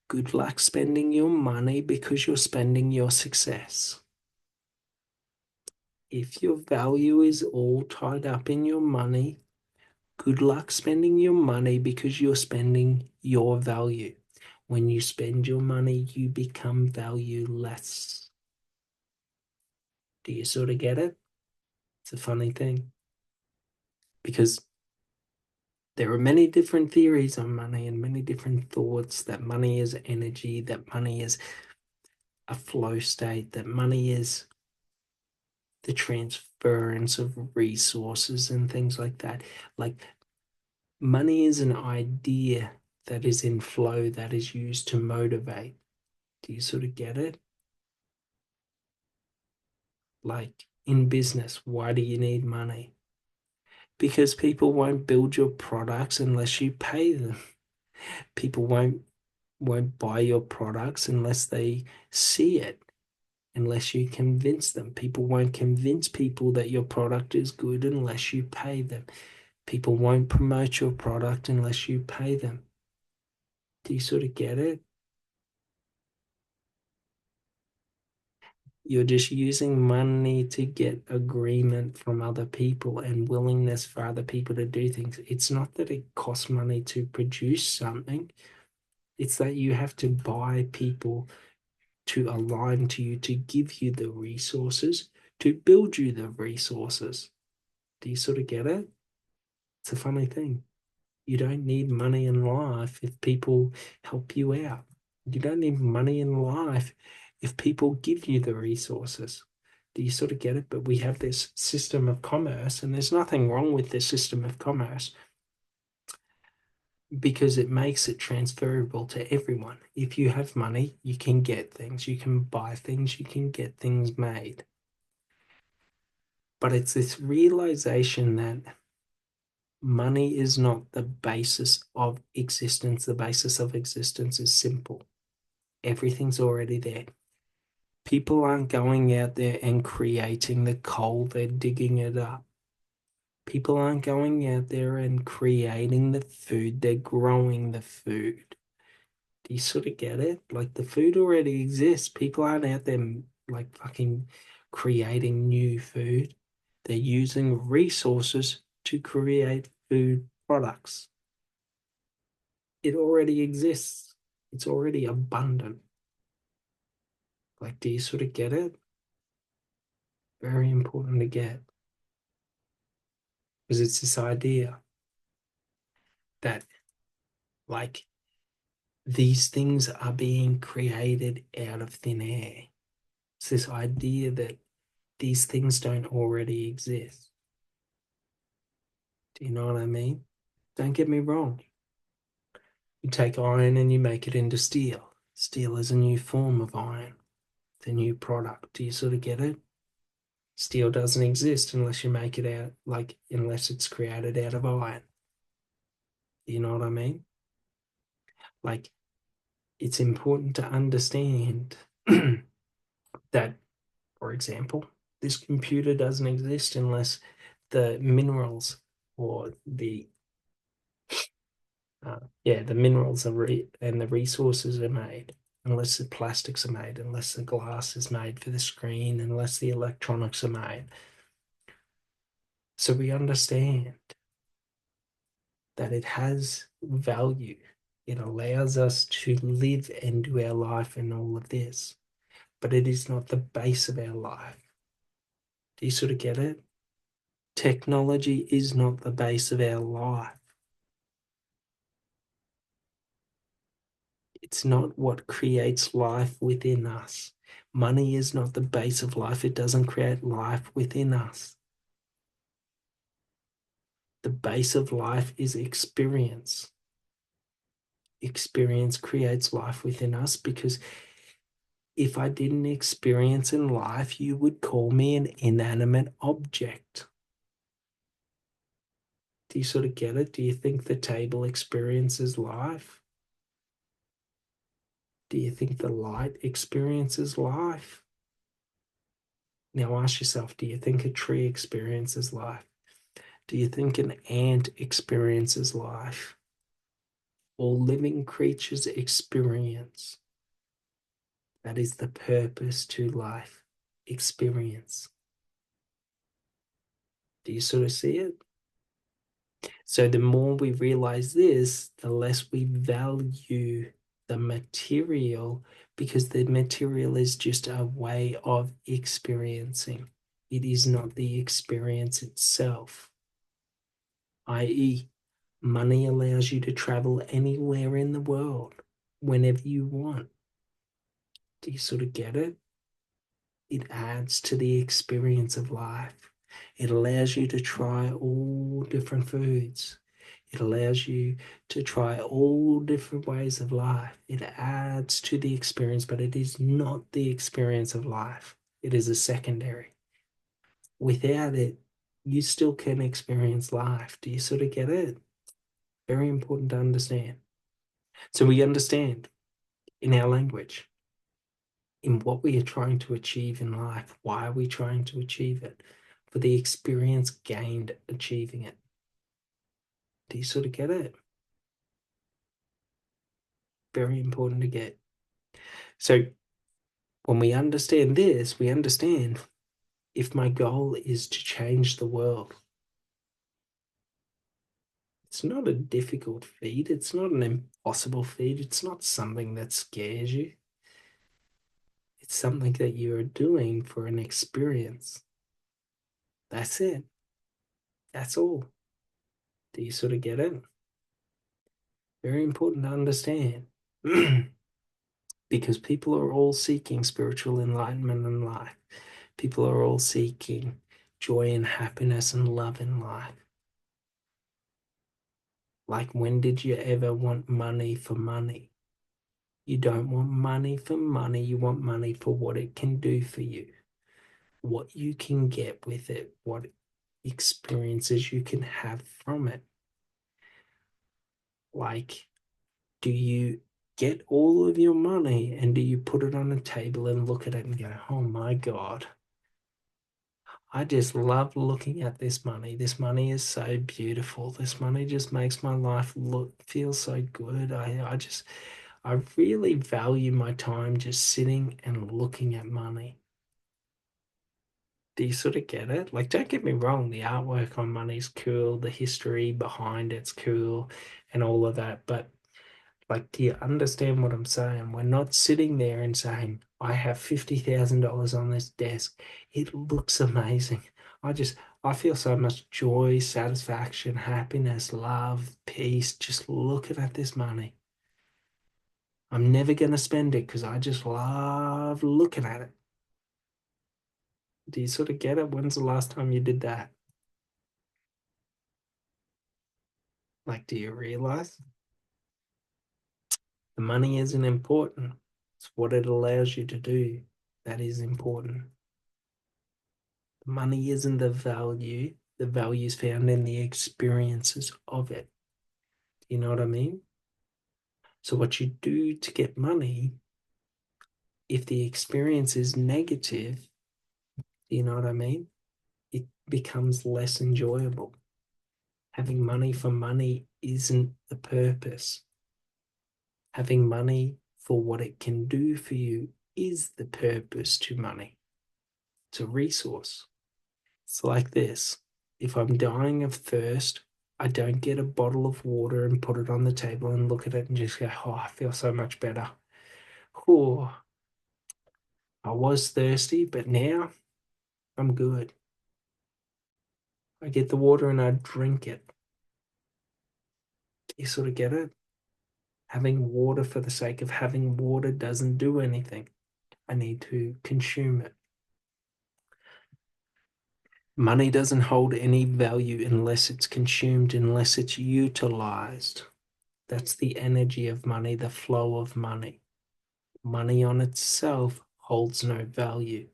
good luck spending your money because you're spending your success. If your value is all tied up in your money, good luck spending your money because you're spending your value. When you spend your money, you become valueless. Do you sort of get it? It's a funny thing because there are many different theories on money and many different thoughts that money is energy, that money is a flow state, that money is the transference of resources and things like that. Like money is an idea that is in flow, that is used to motivate. Do you sort of get it? Like in business, why do you need money? Because people won't build your products unless you pay them. People won't buy your products unless they see it, unless you convince them. People won't convince people that your product is good unless you pay them. People won't promote your product unless you pay them. Do you sort of get it? You're just using money to get agreement from other people and willingness for other people to do things. It's not that it costs money to produce something. It's that you have to buy people to align to you, to give you the resources, to build you the resources. Do you sort of get it? It's a funny thing. You don't need money in life if people help you out. You don't need money in life if people give you the resources. Do you sort of get it? But we have this system of commerce, and there's nothing wrong with this system of commerce because it makes it transferable to everyone. If you have money, you can get things, you can buy things, you can get things made. But it's this realization that money is not the basis of existence. The basis of existence is simple. Everything's already there. People aren't going out there and creating the coal, they're digging it up. People aren't going out there and creating the food, they're growing the food. Do you sort of get it? Like the food already exists. People aren't out there like fucking creating new food. They're using resources to create food products. It already exists. It's already abundant. Like, do you sort of get it? Very important to get because it's this idea that, like, these things are being created out of thin air. It's this idea that these things don't already exist. Do you know what I mean? Don't get me wrong. You take iron and you make it into steel. Steel is a new form of iron, the new product. Do you sort of get it? Steel doesn't exist unless you make it out, like, unless it's created out of iron. Do you know what I mean? Like, it's important to understand that, for example, this computer doesn't exist unless the minerals or the minerals and the resources are made, unless the plastics are made, unless the glass is made for the screen, unless the electronics are made. So we understand that it has value. It allows us to live and do our life and all of this, but it is not the base of our life. Do you sort of get it? Technology is not the base of our life. It's not what creates life within us. Money is not the base of life. It doesn't create life within us. The base of life is experience. Experience creates life within us, because if I didn't experience in life, you would call me an inanimate object. Do you sort of get it? Do you think the table experiences life? Do you think the light experiences life? Now ask yourself, do you think a tree experiences life? Do you think an ant experiences life? All living creatures experience. That is the purpose to life. Experience. Do you sort of see it? So the more we realize this, the less we value the material, because the material is just a way of experiencing. It is not the experience itself, i.e., money allows you to travel anywhere in the world whenever you want. Do you sort of get it? It adds to the experience of life. It allows you to try all different foods. It allows you to try all different ways of life. It adds to the experience, but it is not the experience of life. It is a secondary. Without it, you still can experience life. Do you sort of get it? Very important to understand. So we understand in our language, in what we are trying to achieve in life. Why are we trying to achieve it? For the experience gained achieving it. Do you sort of get it? Very important to get. So when we understand this, we understand if my goal is to change the world, it's not a difficult feat. It's not an impossible feat. It's not something that scares you. It's something that you are doing for an experience. That's it. That's all. Do you sort of get it? Very important to understand. Because people are all seeking spiritual enlightenment in life. People are all seeking joy and happiness and love in life. Like, when did you ever want money for money? You don't want money for money. You want money for what it can do for you, what you can get with it, what experiences you can have from it. Like, do you get all of your money and do you put it on a table and look at it and go, oh my God, I just love looking at this money. This money is so beautiful. This money just makes my life feel so good. I really value my time just sitting and looking at money. Do you sort of get it? Like, don't get me wrong, the artwork on money is cool, the history behind it's cool, and all of that. But, like, do you understand what I'm saying? We're not sitting there and saying, I have $50,000 on this desk. It looks amazing. I feel so much joy, satisfaction, happiness, love, peace, just looking at this money. I'm never going to spend it because I just love looking at it. Do you sort of get it? When's the last time you did that? Like, do you realize the money isn't important? It's what it allows you to do that is important. The money isn't the value. The value is found in the experiences of it. You know what I mean? So what you do to get money, if the experience is negative, you know what I mean? It becomes less enjoyable. Having money for money isn't the purpose. Having money for what it can do for you is the purpose to money. It's a resource. It's like this. If I'm dying of thirst, I don't get a bottle of water and put it on the table and look at it and just go, oh, I feel so much better. Oh, I was thirsty, but now I'm good. I get the water and I drink it. You sort of get it? Having water for the sake of having water doesn't do anything. I need to consume it. Money doesn't hold any value unless it's consumed, unless it's utilized. That's the energy of money, the flow of money. Money on itself holds no value.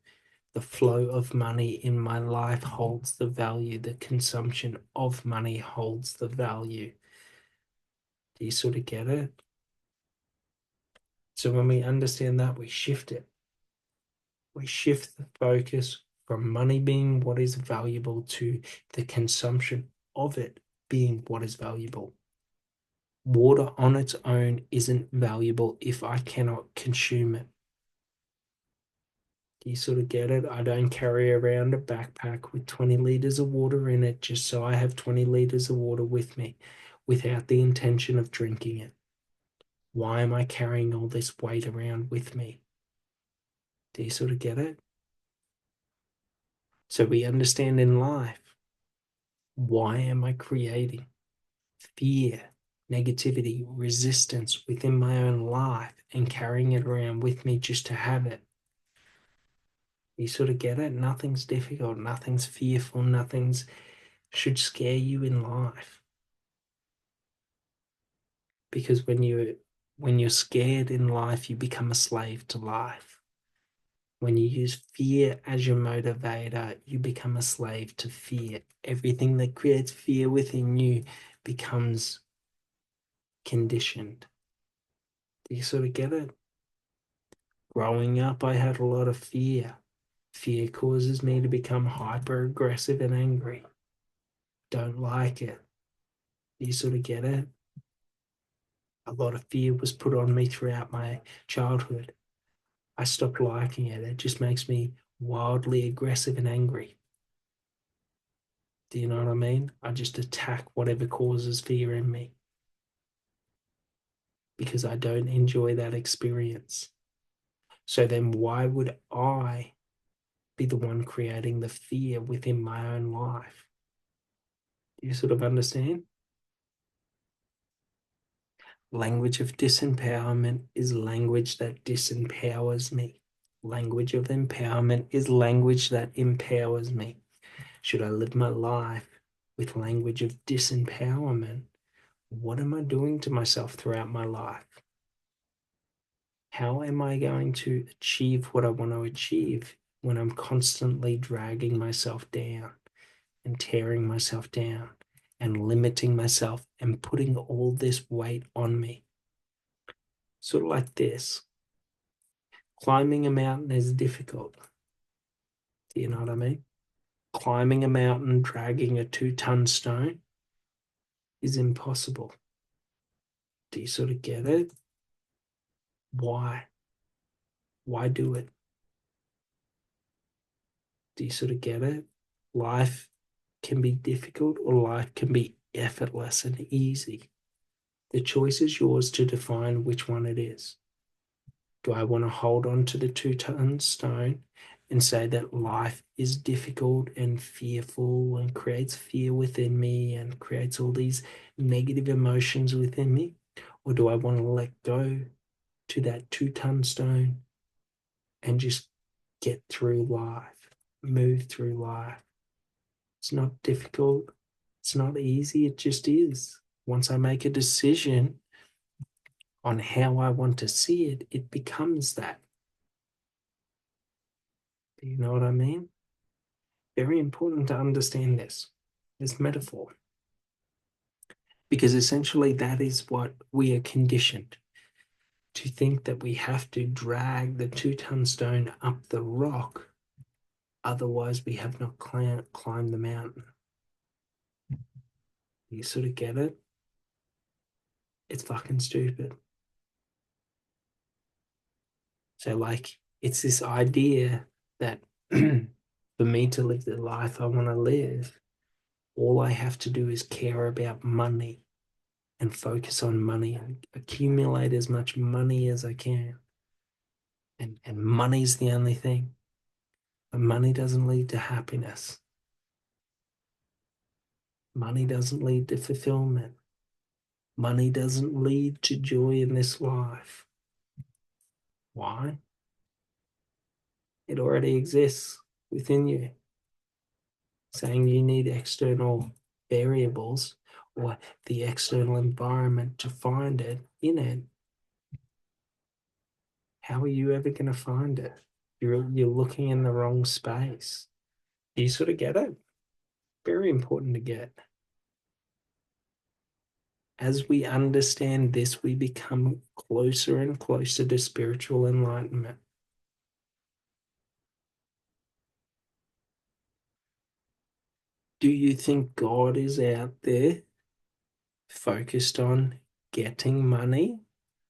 The flow of money in my life holds the value. The consumption of money holds the value. Do you sort of get it? So when we understand that, we shift it. We shift the focus from money being what is valuable to the consumption of it being what is valuable. Water on its own isn't valuable if I cannot consume it. Do you sort of get it? I don't carry around a backpack with 20 liters of water in it just so I have 20 liters of water with me without the intention of drinking it. Why am I carrying all this weight around with me? Do you sort of get it? So we understand in life, why am I creating fear, negativity, resistance within my own life and carrying it around with me just to have it? You sort of get it? Nothing's difficult, nothing's fearful, nothing's should scare you in life. Because when you're scared in life, you become a slave to life. When you use fear as your motivator, you become a slave to fear. Everything that creates fear within you becomes conditioned. Do you sort of get it? Growing up, I had a lot of fear. Fear causes me to become hyper aggressive and angry. Don't like it. Do you sort of get it? A lot of fear was put on me throughout my childhood. I stopped liking it. It just makes me wildly aggressive and angry. Do you know what I mean? I just attack whatever causes fear in me because I don't enjoy that experience. So then why would I be the one creating the fear within my own life? Do you sort of understand? Language of disempowerment is language that disempowers me. Language of empowerment is language that empowers me. Should I live my life with language of disempowerment? What am I doing to myself throughout my life? How am I going to achieve what I want to achieve when I'm constantly dragging myself down and tearing myself down and limiting myself and putting all this weight on me? Sort of like this. Climbing a mountain is difficult. Do you know what I mean? Climbing a mountain, dragging a 2-ton stone is impossible. Do you sort of get it? Why? Why do it? Do you sort of get it? Life can be difficult or life can be effortless and easy. The choice is yours to define which one it is. Do I want to hold on to the 2-ton stone and say that life is difficult and fearful and creates fear within me and creates all these negative emotions within me? Or do I want to let go to that 2-ton stone and just get through life, move through life? It's not difficult. It's not easy. It just is. Once I make a decision on how I want to see it, it becomes that. Do you know what I mean? Very important to understand this metaphor, because essentially that is what we are conditioned to think, that we have to drag the 2-ton stone up the rock, otherwise we have not climbed the mountain. You sort of get it? It's fucking stupid. So like, it's this idea that for me to live the life I want to live, all I have to do is care about money and focus on money and accumulate as much money as I can. And money's the only thing. But money doesn't lead to happiness. Money doesn't lead to fulfillment. Money doesn't lead to joy in this life. Why? It already exists within you. Saying you need external variables or the external environment to find it in it. How are you ever going to find it? You're looking in the wrong space. Do you sort of get it? Very important to get. As we understand this, we become closer and closer to spiritual enlightenment. Do you think God is out there focused on getting money?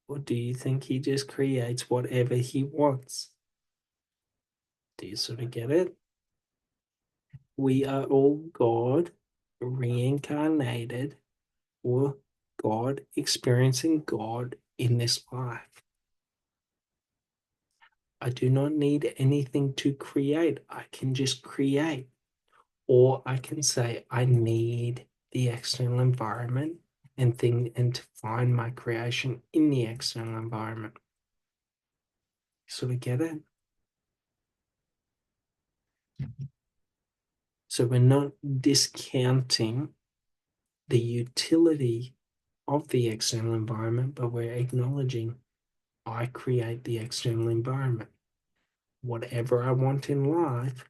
Or do you think he just creates whatever he wants? Do you sort of get it? We are all God reincarnated or God experiencing God in this life. I do not need anything to create. I can just create. Or I can say I need the external environment and to find my creation in the external environment. Sort of get it? So we're not discounting the utility of the external environment, but we're acknowledging I create the external environment. Whatever I want in life,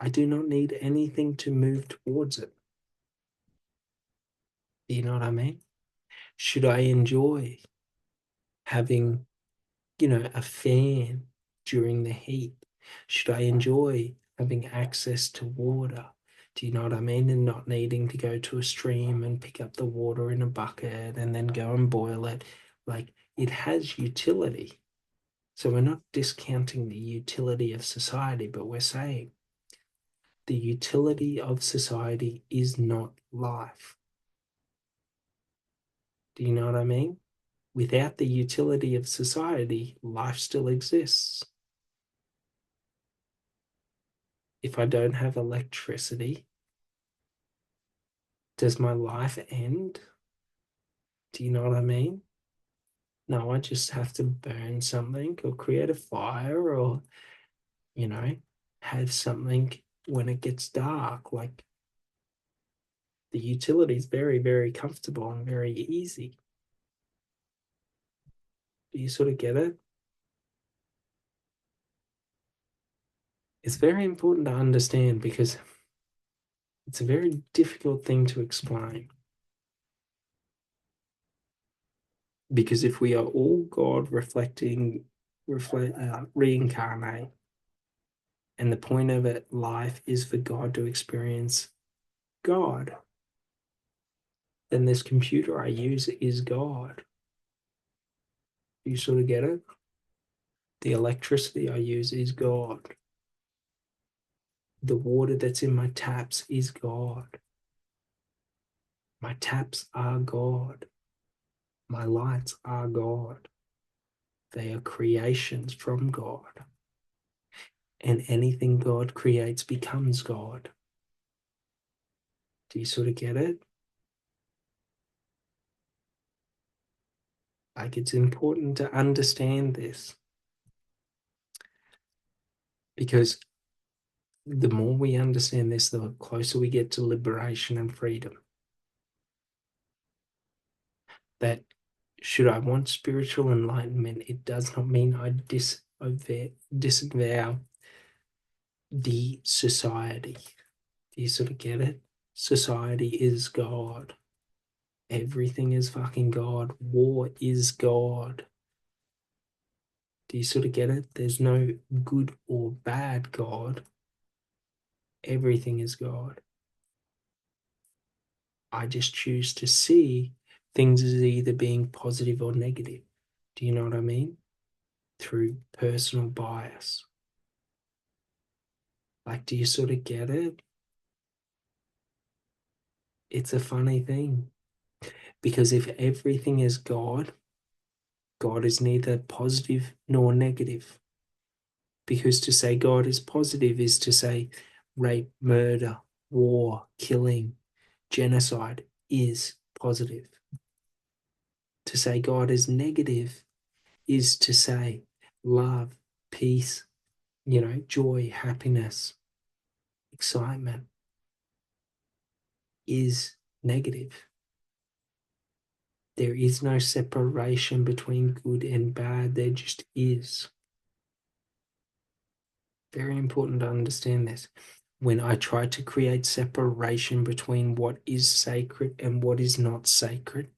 I do not need anything to move towards it. Do you know what I mean? Should I enjoy having, a fan during the heat? Should I enjoy having access to water? Do you know what I mean? And not needing to go to a stream and pick up the water in a bucket and then go and boil it. Like it has utility. So we're not discounting the utility of society, but we're saying the utility of society is not life. Do you know what I mean? Without the utility of society, life still exists. If I don't have electricity, does my life end? Do you know what I mean? No, I just have to burn something or create a fire or, you know, have something when it gets dark. Like the utility is very, very comfortable and very easy. Do you sort of get it? It's very important to understand because it's a very difficult thing to explain. Because if we are all God reincarnate, and the point of it, life is for God to experience God, then this computer I use is God. You sort of get it? The electricity I use is God. The water that's in my taps is God. My taps are God. My lights are God. They are creations from God. And anything God creates becomes God. Do you sort of get it? Like it's important to understand this because the more we understand this, the closer we get to liberation and freedom. That should I want spiritual enlightenment, it does not mean I disavow the society. Do you sort of get it? Society is God. Everything is fucking God. War is God. Do you sort of get it? There's no good or bad God. Everything is God. I just choose to see things as either being positive or negative. Do you know what I mean? Through personal bias. Like, do you sort of get it? It's a funny thing because if everything is God, God is neither positive nor negative. Because to say God is positive is to say rape, murder, war, killing, genocide is positive. To say God is negative is to say love, peace, joy, happiness, excitement is negative. There is no separation between good and bad. There just is. Very important to understand this. When I try to create separation between what is sacred and what is not sacred,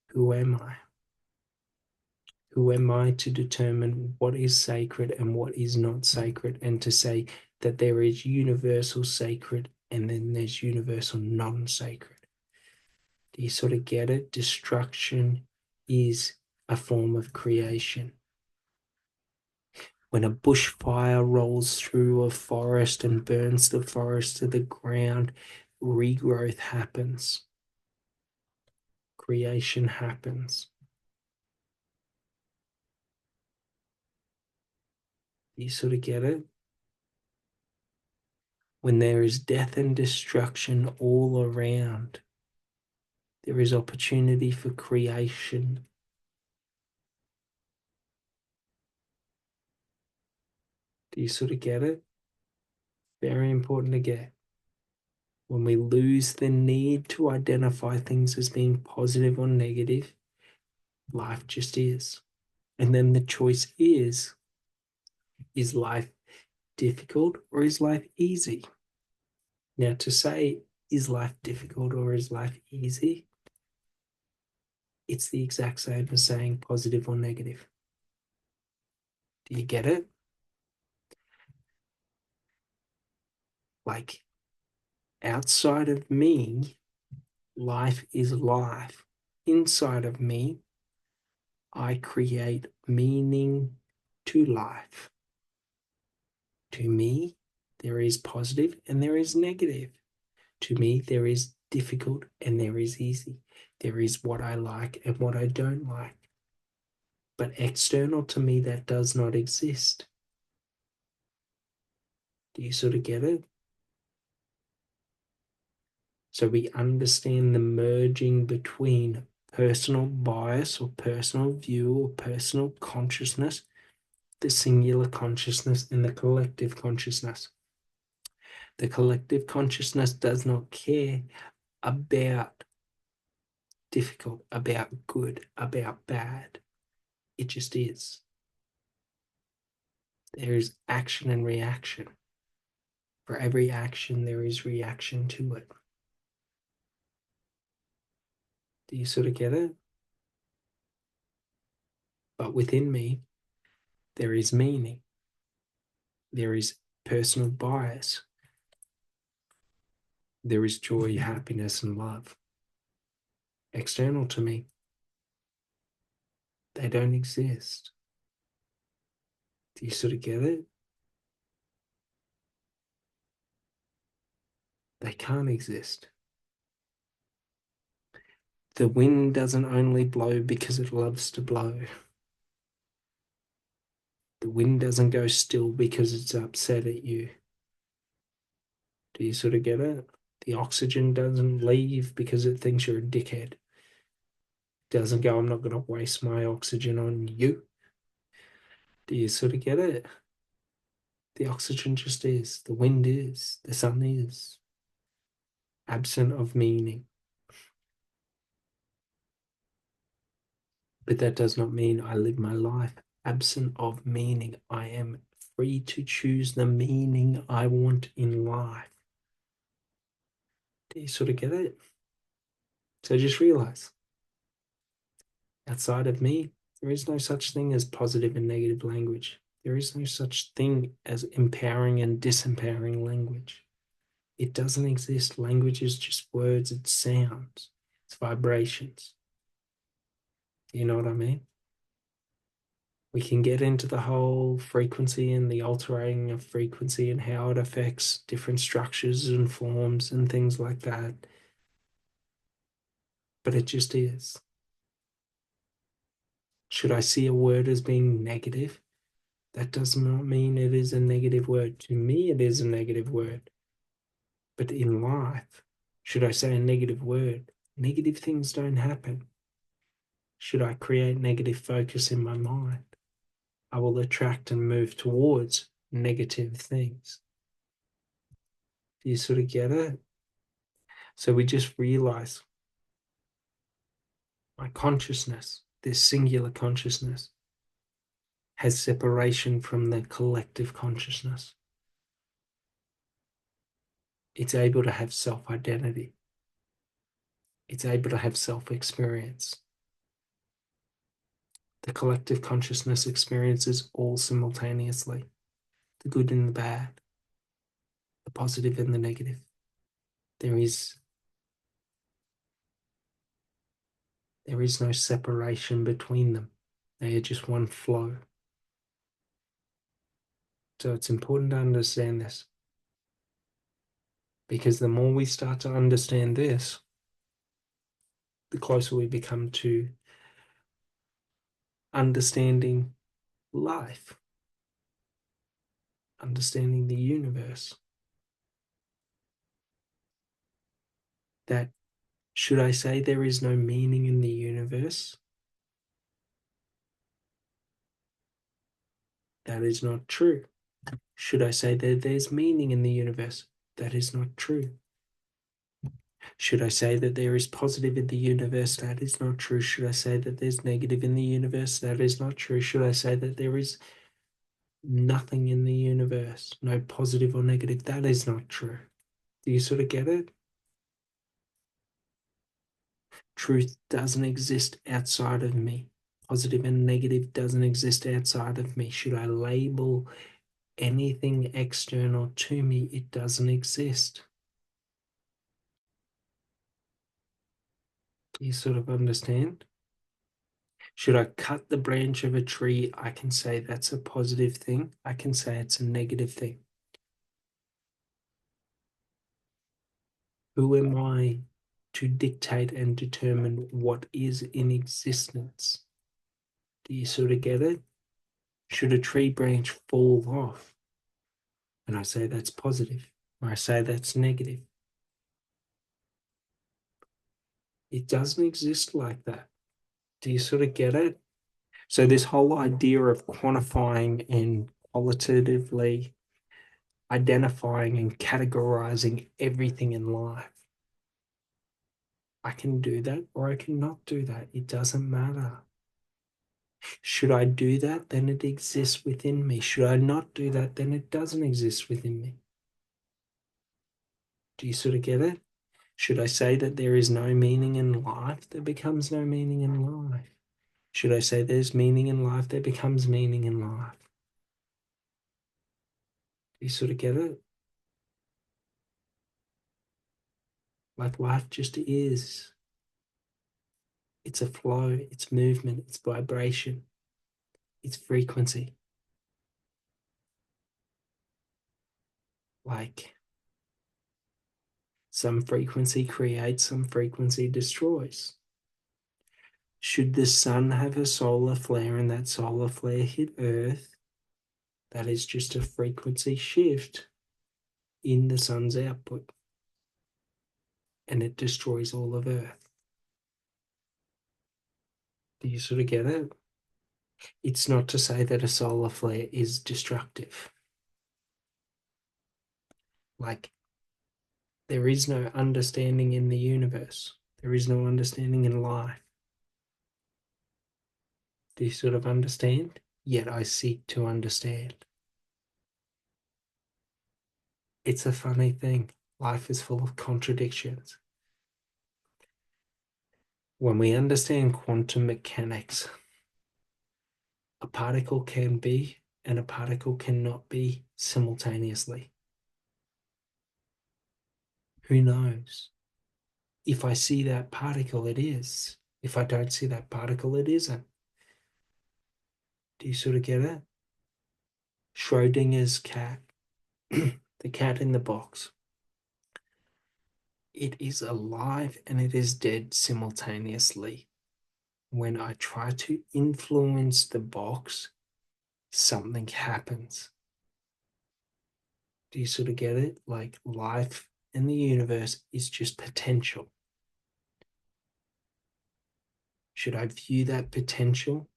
who am I? Who am I to determine what is sacred and what is not sacred, and to say that there is universal sacred and then there's universal non-sacred? Do you sort of get it? Destruction is a form of creation. When a bushfire rolls through a forest and burns the forest to the ground, regrowth happens. Creation happens. Do you sort of get it? When there is death and destruction all around, there is opportunity for creation. Do you sort of get it? Very important to get. When we lose the need to identify things as being positive or negative, life just is. And then the choice is life difficult or is life easy? Now, to say, is life difficult or is life easy? It's the exact same as saying positive or negative. Do you get it? Like, outside of me, life is life. Inside of me, I create meaning to life. To me, there is positive and there is negative. To me, there is difficult and there is easy. There is what I like and what I don't like. But external to me, that does not exist. Do you sort of get it? So we understand the merging between personal bias or personal view or personal consciousness, the singular consciousness, and the collective consciousness. The collective consciousness does not care about difficult, about good, about bad. It just is. There is action and reaction. For every action, there is reaction to it. Do you sort of get it? But within me, there is meaning. There is personal bias. There is joy, happiness, and love. External to me, they don't exist. Do you sort of get it? They can't exist. The wind doesn't only blow because it loves to blow. The wind doesn't go still because it's upset at you. Do you sort of get it? The oxygen doesn't leave because it thinks you're a dickhead. It doesn't go, I'm not going to waste my oxygen on you. Do you sort of get it? The oxygen just is. The wind is. The sun is. Absent of meaning. But that does not mean I live my life absent of meaning. I am free to choose the meaning I want in life. Do you sort of get it? So just realize, outside of me, there is no such thing as positive and negative language. There is no such thing as empowering and disempowering language. It doesn't exist. Language is just words, it's sounds, it's vibrations. You know what I mean? We can get into the whole frequency and the altering of frequency and how it affects different structures and forms and things like that. but it just is. Should I see a word as being negative? That does not mean it is a negative word. To me, it is a negative word. But in life, should I say a negative word? Negative things don't happen. Should I create negative focus in my mind? I will attract and move towards negative things. Do you sort of get it? So we just realize my consciousness, this singular consciousness, has separation from the collective consciousness. It's able to have self-identity. It's able to have self-experience. The collective consciousness experiences all simultaneously, the good and the bad, the positive and the negative. There is no separation between them. They are just one flow. So it's important to understand this, because the more we start to understand this, the closer we become to understanding life, understanding the universe. That, should I say there is no meaning in the universe? That is not true. Should I say that there's meaning in the universe? That is not true. Should I say that there is positive in the universe? That is not true. Should I say that there's negative in the universe? That is not true. Should I say that there is nothing in the universe, no positive or negative? That is not true. Do you sort of get it? Truth doesn't exist outside of me. Positive and negative doesn't exist outside of me. Should I label anything external to me? It doesn't exist. You sort of understand? Should I cut the branch of a tree? I can say that's a positive thing. I can say it's a negative thing. Who am I to dictate and determine what is in existence? Do you sort of get it? Should a tree branch fall off? And I say that's positive, or I say that's negative. It doesn't exist like that. Do you sort of get it? So this whole idea of quantifying and qualitatively identifying and categorizing everything in life, I can do that or I cannot do that. It doesn't matter. Should I do that? Then it exists within me. Should I not do that? Then it doesn't exist within me. Do you sort of get it? Should I say that there is no meaning in life? There becomes no meaning in life. Should I say there's meaning in life? There becomes meaning in life. Do you sort of get it? Like life just is. It's a flow, it's movement, it's vibration, it's frequency. Like some frequency creates, some frequency destroys. Should the sun have a solar flare and that solar flare hit Earth, that is just a frequency shift in the sun's output, and it destroys all of Earth. Do you sort of get it? It's not to say that a solar flare is destructive. Like, there is no understanding in the universe. There is no understanding in life. Do you sort of understand? Yet I seek to understand. It's a funny thing. Life is full of contradictions. When we understand quantum mechanics, a particle can be and a particle cannot be simultaneously. Who knows? If I see that particle, it is. If I don't see that particle, it isn't. Do you sort of get it? Schrodinger's cat, the cat in the box. It is alive and it is dead simultaneously. When I try to influence the box, something happens. Do you sort of get it? Like life and the universe is just potential. Should I view that potential?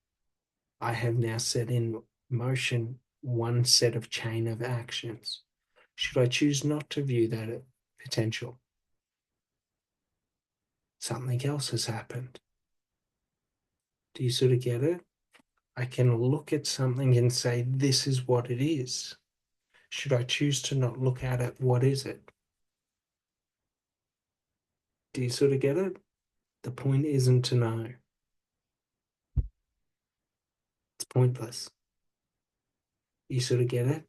I have now set in motion one set of chain of actions. Should I choose not to view that potential? Something else has happened. Do you sort of get it? I can look at something and say, this is what it is. Should I choose to not look at it, what is it? Do you sort of get it? The point isn't to know. It's pointless. You sort of get it?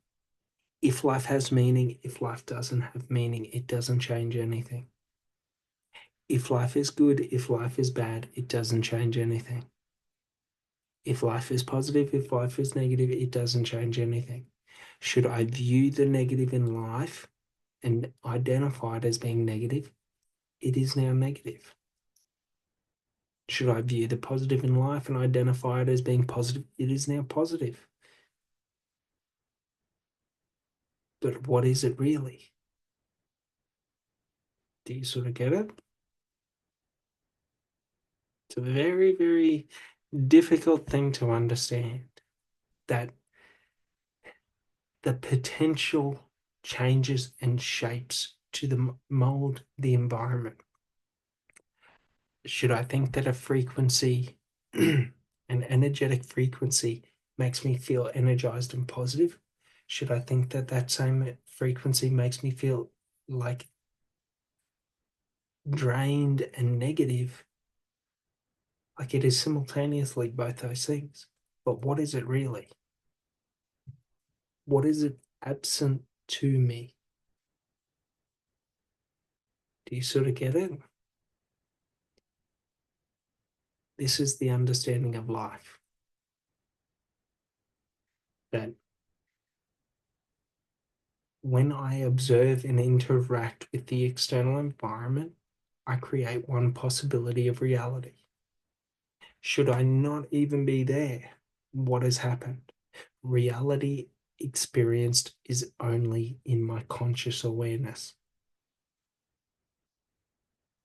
If life has meaning, if life doesn't have meaning, it doesn't change anything. If life is good, if life is bad, it doesn't change anything. If life is positive, if life is negative, it doesn't change anything. Should I view the negative in life and identify it as being negative? It is now negative. Should I view the positive in life and identify it as being positive? It is now positive. But what is it really? Do you sort of get it? It's a very, very difficult thing to understand, that the potential changes and shapes to the mold the environment. Should I think that a frequency, an energetic frequency, makes me feel energized and positive? Should I think that that same frequency makes me feel like drained and negative? Like, it is simultaneously both those things. But what is it really? What is it absent to me? Do you sort of get it? This is the understanding of life. That when I observe and interact with the external environment, I create one possibility of reality. Should I not even be there, what has happened? Reality experienced is only in my conscious awareness.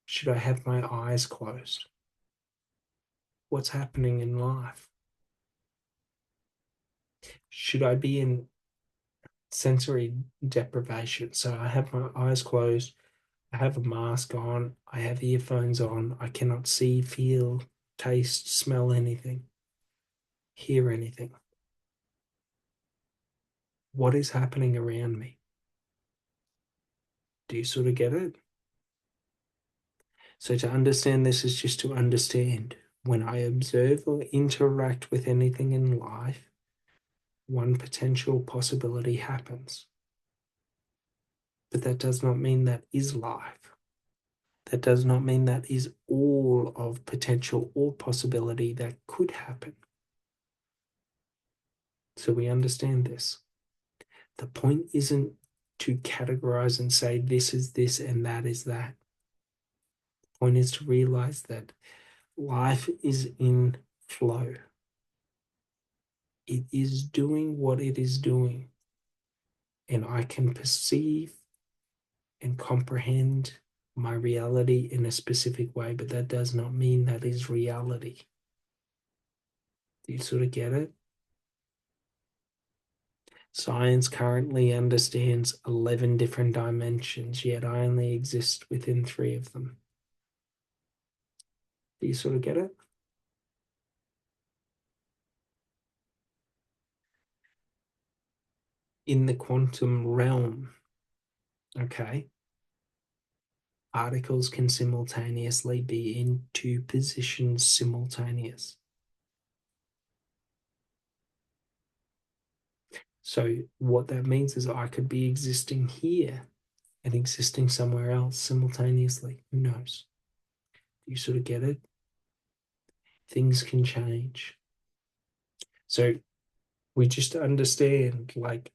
Should I have my eyes closed? What's happening in life? Should I be in sensory deprivation? So I have my eyes closed, I have a mask on, I have earphones on, I cannot see, feel, taste, smell anything, hear anything. What is happening around me? Do you sort of get it? So to understand this is just to understand, when I observe or interact with anything in life, one potential possibility happens. But that does not mean that is life. That does not mean that is all of potential or possibility that could happen. So we understand this. The point isn't to categorize and say this is this and that is that. The point is to realize that life is in flow. It is doing what it is doing. And I can perceive and comprehend my reality in a specific way, but that does not mean that is reality. Do you sort of get it? Science currently understands 11 different dimensions, yet I only exist within 3 of them. Do you sort of get it? In the quantum realm, okay, particles can simultaneously be in 2 positions simultaneous. So what that means is I could be existing here and existing somewhere else simultaneously. Who knows? You sort of get it? Things can change. So we just understand, like,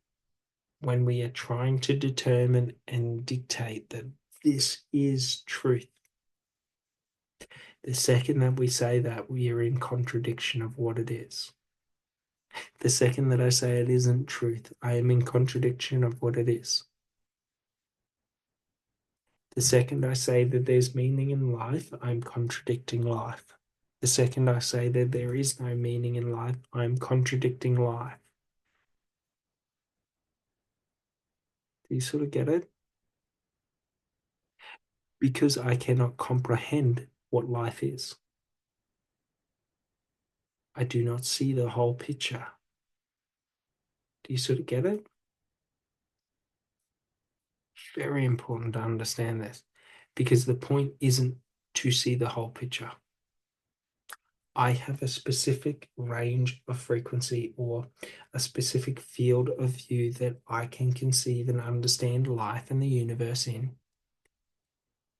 when we are trying to determine and dictate that This is truth. The second that we say that, we are in contradiction of what it is. The second that I say it isn't truth, I am in contradiction of what it is. The second I say that there's meaning in life, I'm contradicting life. The second I say that there is no meaning in life, I'm contradicting life. Do you sort of get it? Because I cannot comprehend what life is. I do not see the whole picture. Do you sort of get it? Very important to understand this, because the point isn't to see the whole picture. I have a specific range of frequency or a specific field of view that I can conceive and understand life and the universe in.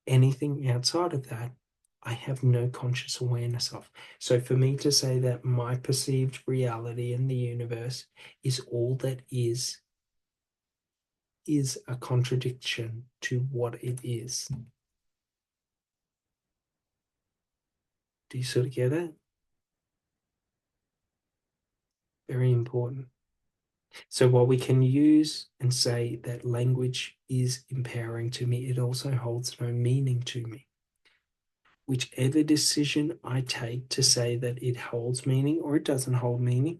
Anything outside of that, I have no conscious awareness of. So for me to say that my perceived reality in the universe is all that is a contradiction to what it is. Do you sort of get it? Very important. So while we can use and say that language is empowering to me, it also holds no meaning to me. Whichever decision I take to say that it holds meaning or it doesn't hold meaning,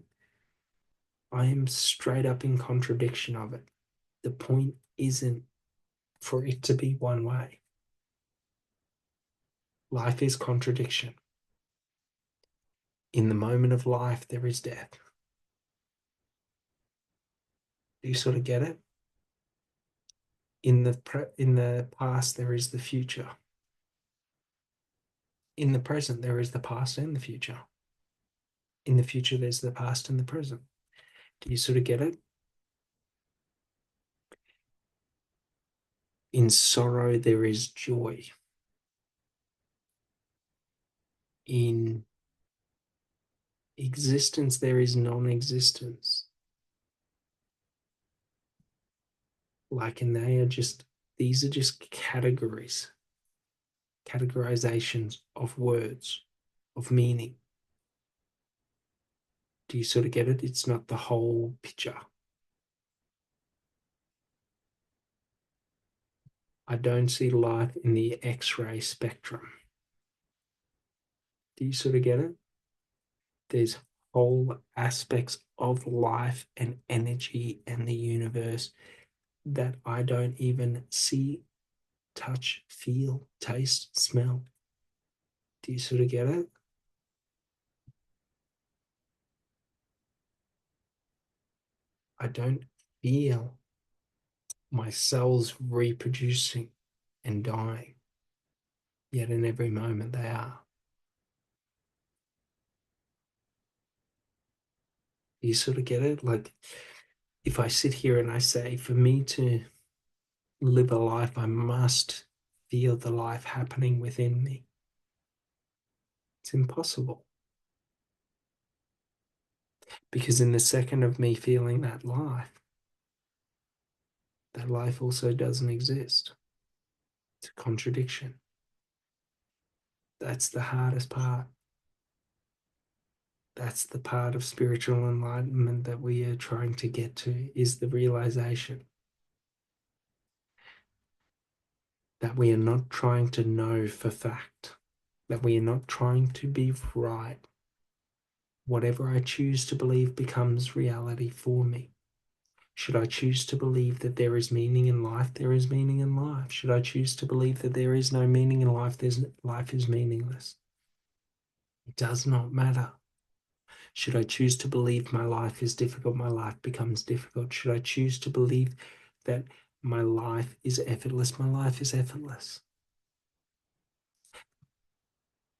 I am straight up in contradiction of it. The point isn't for it to be one way. Life is contradiction. In the moment of life, there is death. Do you sort of get it? In the past, there is the future. In the present, there is the past and the future. In the future, there's the past and the present. Do you sort of get it? In sorrow, there is joy. In existence, there is non-existence. And these are just categorizations of words, of meaning. Do you sort of get it? It's not the whole picture. I don't see life in the X-ray spectrum. Do you sort of get it? There's whole aspects of life and energy and the universe that I don't even see, touch, feel, taste, smell. Do you sort of get it? I don't feel my cells reproducing and dying, yet in every moment they are. Do you sort of get it? If I sit here and I say, for me to live a life, I must feel the life happening within me. It's impossible. Because in the second of me feeling that life also doesn't exist. It's a contradiction. That's the hardest part. That's the part of spiritual enlightenment that we are trying to get to, is the realization that we are not trying to know for fact, that we are not trying to be right. Whatever I choose to believe becomes reality for me. Should I choose to believe that there is meaning in life, there is meaning in life. Should I choose to believe that there is no meaning in life, life is meaningless. It does not matter. Should I choose to believe my life is difficult, my life becomes difficult. Should I choose to believe that my life is effortless, my life is effortless.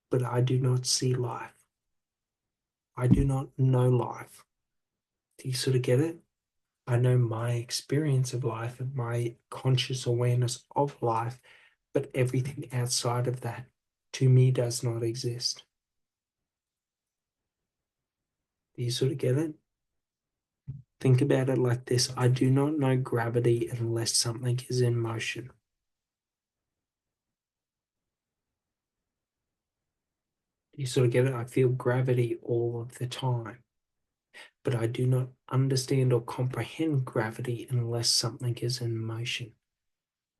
But I do not see life. I do not know life. Do you sort of get it? I know my experience of life and my conscious awareness of life, but everything outside of that to me does not exist. Do you sort of get it? Think about it like this. I do not know gravity unless something is in motion. You sort of get it? I feel gravity all of the time, but I do not understand or comprehend gravity unless something is in motion.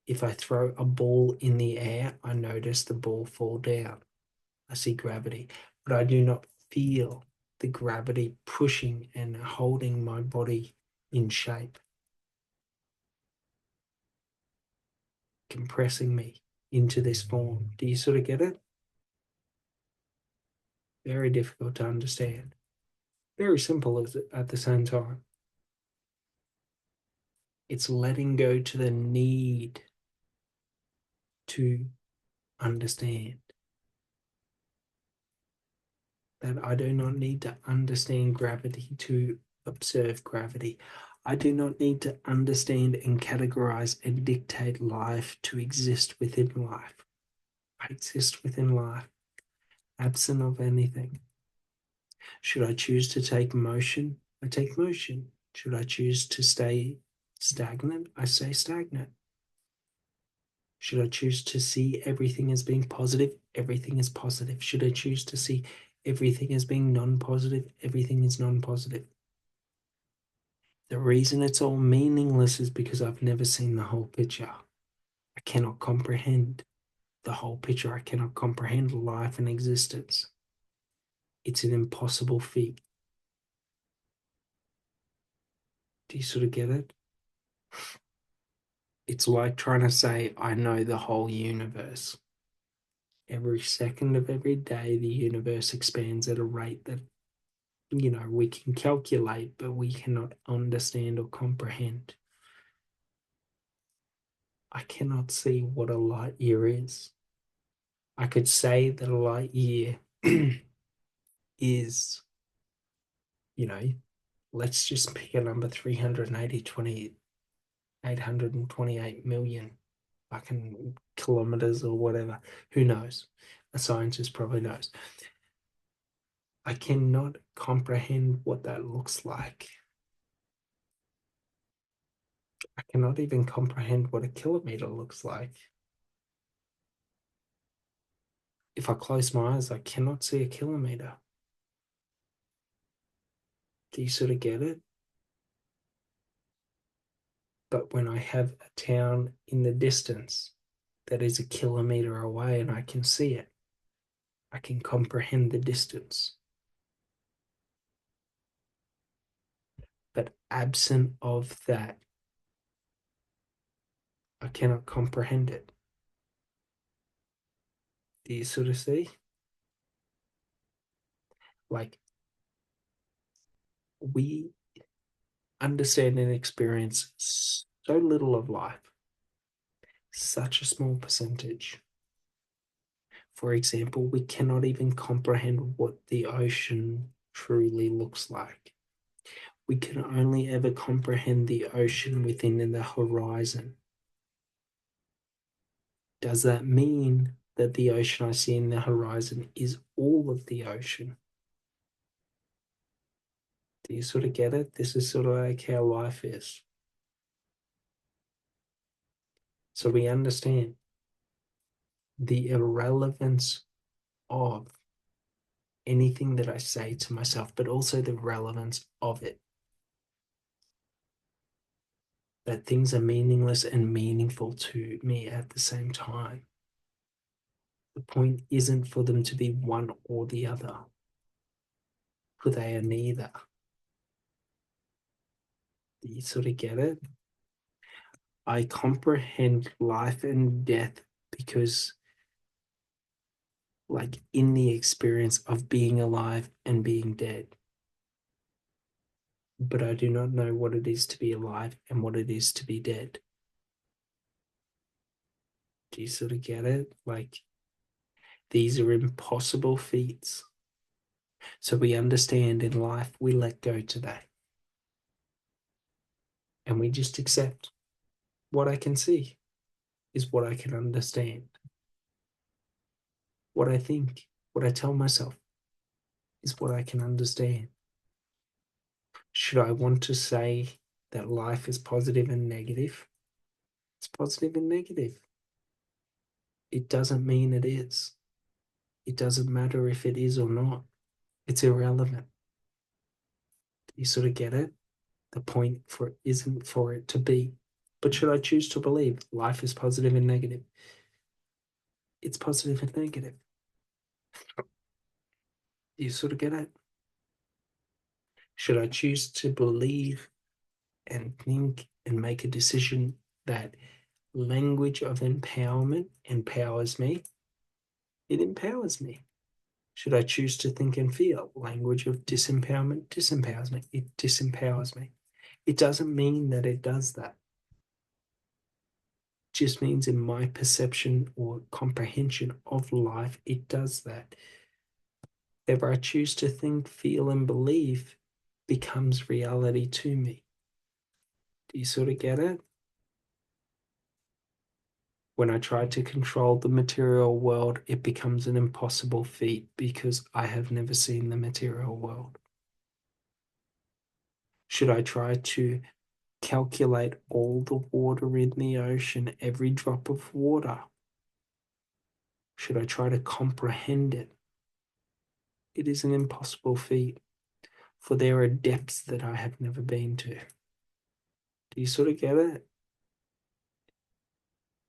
If I throw a ball in the air, I notice the ball fall down. I see gravity, but I do not feel the gravity pushing and holding my body in shape, compressing me into this form. Do you sort of get it? Very difficult to understand. Very simple at the same time. It's letting go to the need to understand. That I do not need to understand gravity to observe gravity. I do not need to understand and categorize and dictate life to exist within life. I exist within life, absent of anything. Should I choose to take motion? I take motion. Should I choose to stay stagnant? I stay stagnant. Should I choose to see everything as being positive? Everything is positive. Should I choose to see everything as being non-positive? Everything is non-positive. The reason it's all meaningless is because I've never seen the whole picture. I cannot comprehend the whole picture. I cannot comprehend life and existence. It's an impossible feat. Do you sort of get it? It's like trying to say, I know the whole universe. Every second of every day, the universe expands at a rate that, we can calculate, but we cannot understand or comprehend. I cannot see what a light year is. I could say that a light year is, you know, let's just pick a number 828 million fucking kilometers or whatever. Who knows? A scientist probably knows. I cannot comprehend what that looks like. I cannot even comprehend what a kilometer looks like. If I close my eyes, I cannot see a kilometer. Do you sort of get it? But when I have a town in the distance that is a kilometer away and I can see it, I can comprehend the distance. But absent of that, I cannot comprehend it. Do you sort of see? Like, we understand and experience so little of life, such a small percentage. For example, we cannot even comprehend what the ocean truly looks like. We can only ever comprehend the ocean within the horizon. Does that mean that the ocean I see in the horizon is all of the ocean? Do you sort of get it? This is sort of like how life is. So we understand the irrelevance of anything that I say to myself, but also the relevance of it. That things are meaningless and meaningful to me at the same time. The point isn't for them to be one or the other, for they are neither. Do you sort of get it? I comprehend life and death because, like, in the experience of being alive and being dead. But I do not know what it is to be alive and what it is to be dead. Do you sort of get it? Like, these are impossible feats. So we understand in life, we let go today. And we just accept what I can see is what I can understand. What I think, what I tell myself is what I can understand. Should I want to say that life is positive and negative? It's positive and negative. It doesn't mean it is. It doesn't matter if it is or not. It's irrelevant. You sort of get it? The point for it isn't for it to be. But should I choose to believe life is positive and negative? It's positive and negative. You sort of get it? Should I choose to believe and think and make a decision that language of empowerment empowers me? It empowers me. Should I choose to think and feel language of disempowerment disempowers me? It disempowers me. It doesn't mean that it does that. It just means in my perception or comprehension of life, it does that. Whatever I choose to think, feel, and believe becomes reality to me. Do you sort of get it? When I try to control the material world, it becomes an impossible feat because I have never seen the material world. Should I try to calculate all the water in the ocean, every drop of water? Should I try to comprehend it? It is an impossible feat, for there are depths that I have never been to. Do you sort of get it?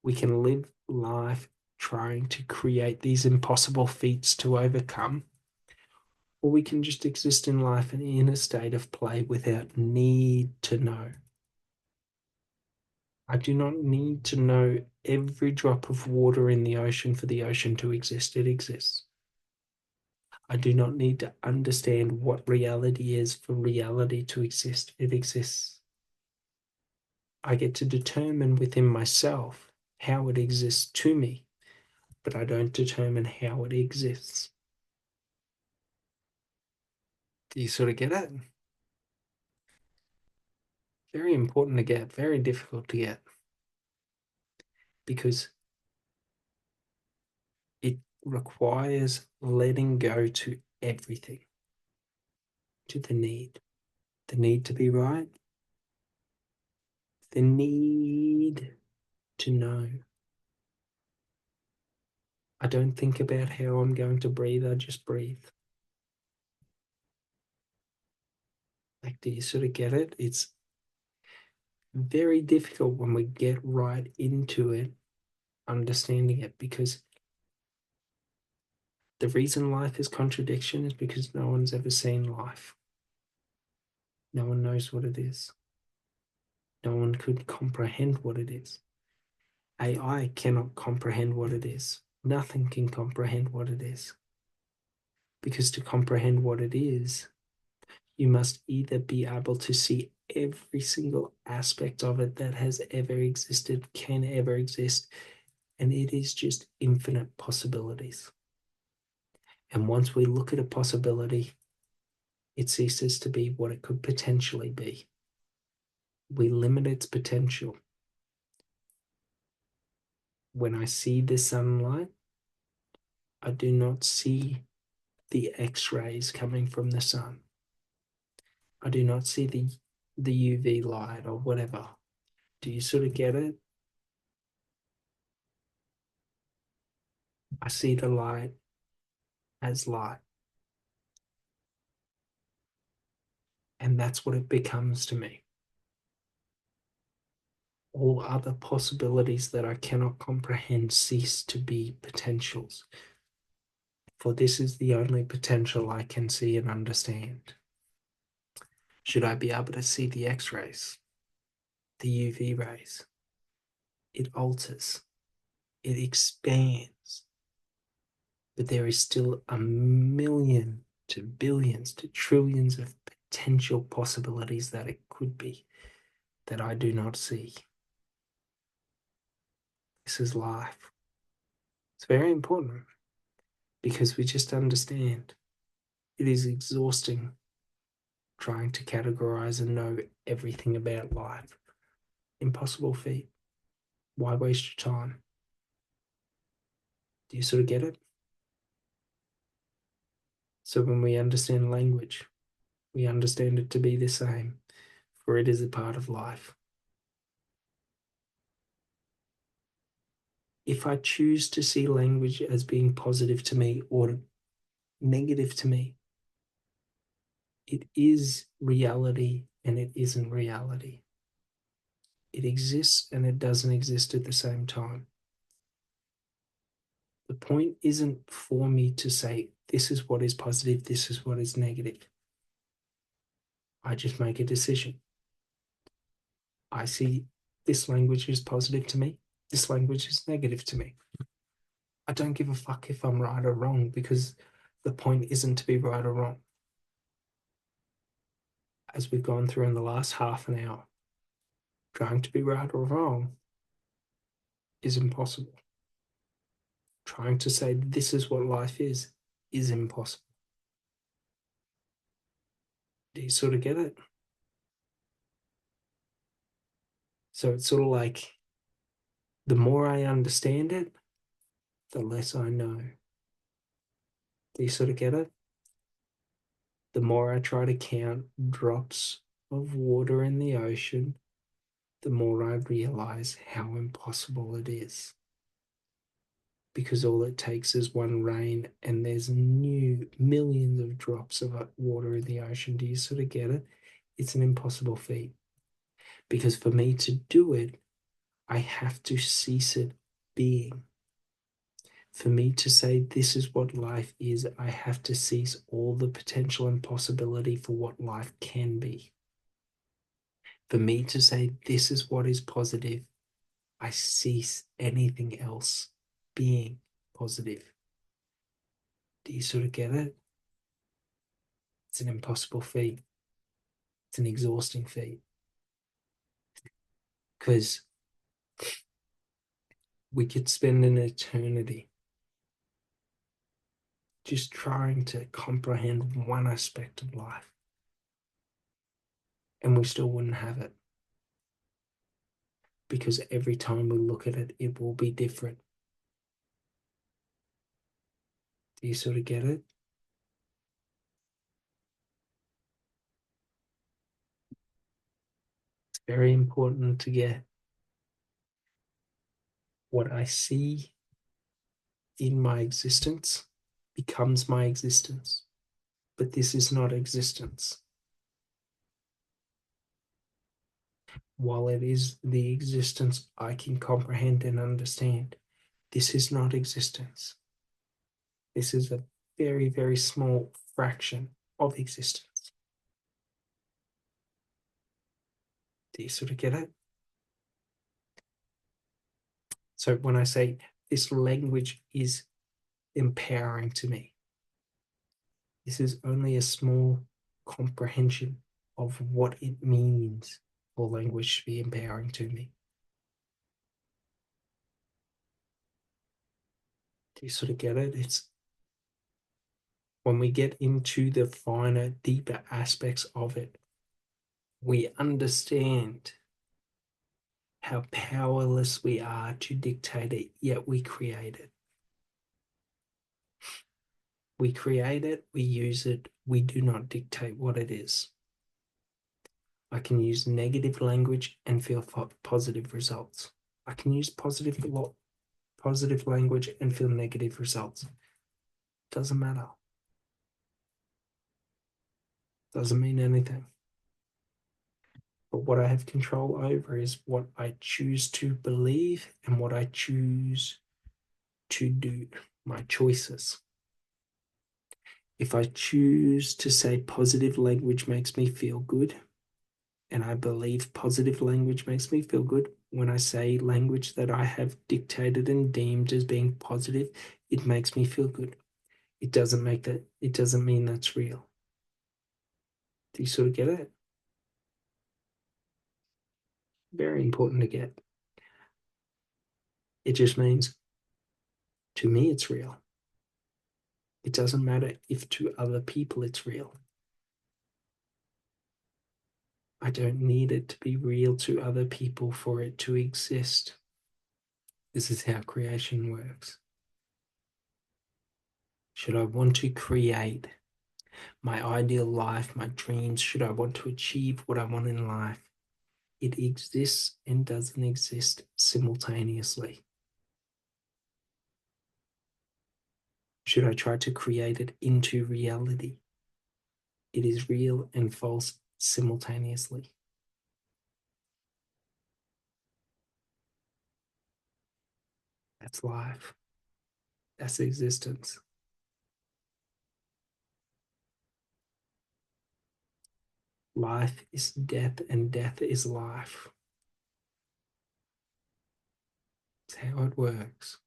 We can live life trying to create these impossible feats to overcome, or we can just exist in life and in a state of play without need to know. I do not need to know every drop of water in the ocean for the ocean to exist. It exists. I do not need to understand what reality is for reality to exist. It exists. I get to determine within myself how it exists to me, but I don't determine how it exists. Do you sort of get it? Very important to get, very difficult to get, because it requires letting go to everything, to the need to be right, the need to know. I don't think about how I'm going to breathe, I just breathe. Like, do you sort of get it? It's very difficult when we get right into it, understanding it, because the reason life is contradiction is because no one's ever seen life. No one knows what it is. No one could comprehend what it is. AI cannot comprehend what it is. Nothing can comprehend what it is. Because to comprehend what it is, you must either be able to see every single aspect of it that has ever existed, can ever exist, and it is just infinite possibilities. And once we look at a possibility, it ceases to be what it could potentially be. We limit its potential. When I see the sunlight, I do not see the X-rays coming from the sun. I do not see the UV light or whatever. Do you sort of get it? I see the light as light. And that's what it becomes to me. All other possibilities that I cannot comprehend cease to be potentials. For this is the only potential I can see and understand. Should I be able to see the X-rays, the UV rays? It alters, it expands, but there is still a million to billions to trillions of potential possibilities that it could be that I do not see. This is life. It's very important because we just understand it is exhausting trying to categorize and know everything about life. Impossible feat. Why waste your time? Do you sort of get it? So when we understand language, we understand it to be the same, for it is a part of life. If I choose to see language as being positive to me or negative to me, it is reality and it isn't reality. It exists and it doesn't exist at the same time. The point isn't for me to say, this is what is positive, this is what is negative. I just make a decision. I see this language is positive to me, this language is negative to me. I don't give a fuck if I'm right or wrong, because the point isn't to be right or wrong. As we've gone through in the last half an hour, trying to be right or wrong is impossible. Trying to say this is what life is impossible. Do you sort of get it? So it's sort of like the more I understand it, the less I know. Do you sort of get it? The more I try to count drops of water in the ocean, the more I realize how impossible it is. Because all it takes is one rain and there's new millions of drops of water in the ocean. Do you sort of get it? It's an impossible feat. Because for me to do it, I have to cease it being. For me to say this is what life is, I have to cease all the potential and possibility for what life can be. For me to say this is what is positive, I cease anything else being positive. Do you sort of get it? It's an impossible feat. It's an exhausting feat. Because we could spend an eternity just trying to comprehend one aspect of life, and we still wouldn't have it. Because every time we look at it, it will be different. Do you sort of get it? It's very important to get what I see in my existence becomes my existence. But this is not existence. While it is the existence I can comprehend and understand, this is not existence. This is a very, very small fraction of existence. Do you sort of get it? So when I say this language is empowering to me, this is only a small comprehension of what it means for language to be empowering to me. Do you sort of get it? It's when we get into the finer, deeper aspects of it, we understand how powerless we are to dictate it, yet we create it. We create it, we use it, we do not dictate what it is. I can use negative language and feel positive results. I can use positive language and feel negative results. Doesn't matter. Doesn't mean anything. But what I have control over is what I choose to believe and what I choose to do, my choices. If I choose to say positive language makes me feel good, and I believe positive language makes me feel good, when I say language that I have dictated and deemed as being positive, it makes me feel good. It doesn't mean that's real. Do you sort of get it? Very important to get. It just means to me it's real. It doesn't matter if to other people it's real. I don't need it to be real to other people for it to exist. This is how creation works. Should I want to create my ideal life, my dreams, should I want to achieve what I want in life, it exists and doesn't exist simultaneously. should I try to create it into reality? It is real and false simultaneously. That's life. That's existence. Life is death and death is life. It's how it works.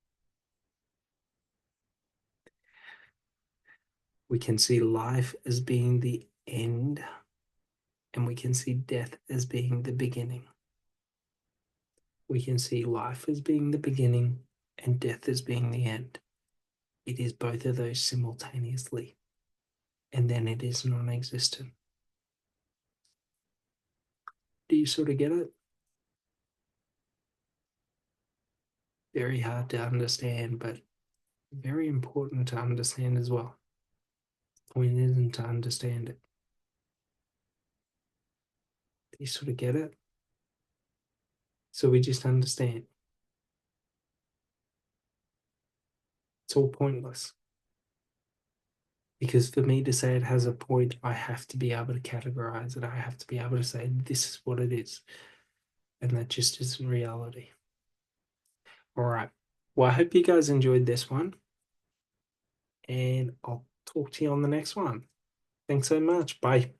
We can see life as being the end, and we can see death as being the beginning. We can see life as being the beginning and death as being the end. It is both of those simultaneously, and then it is non existent. Do you sort of get it? Very hard to understand, but very important to understand as well. The point isn't to understand it. Do you sort of get it? So we just understand. It's all pointless. Because for me to say it has a point, I have to be able to categorize it. I have to be able to say, this is what it is. And that just isn't reality. All right. Well, I hope you guys enjoyed this one. And I'll talk to you on the next one. Thanks so much. Bye.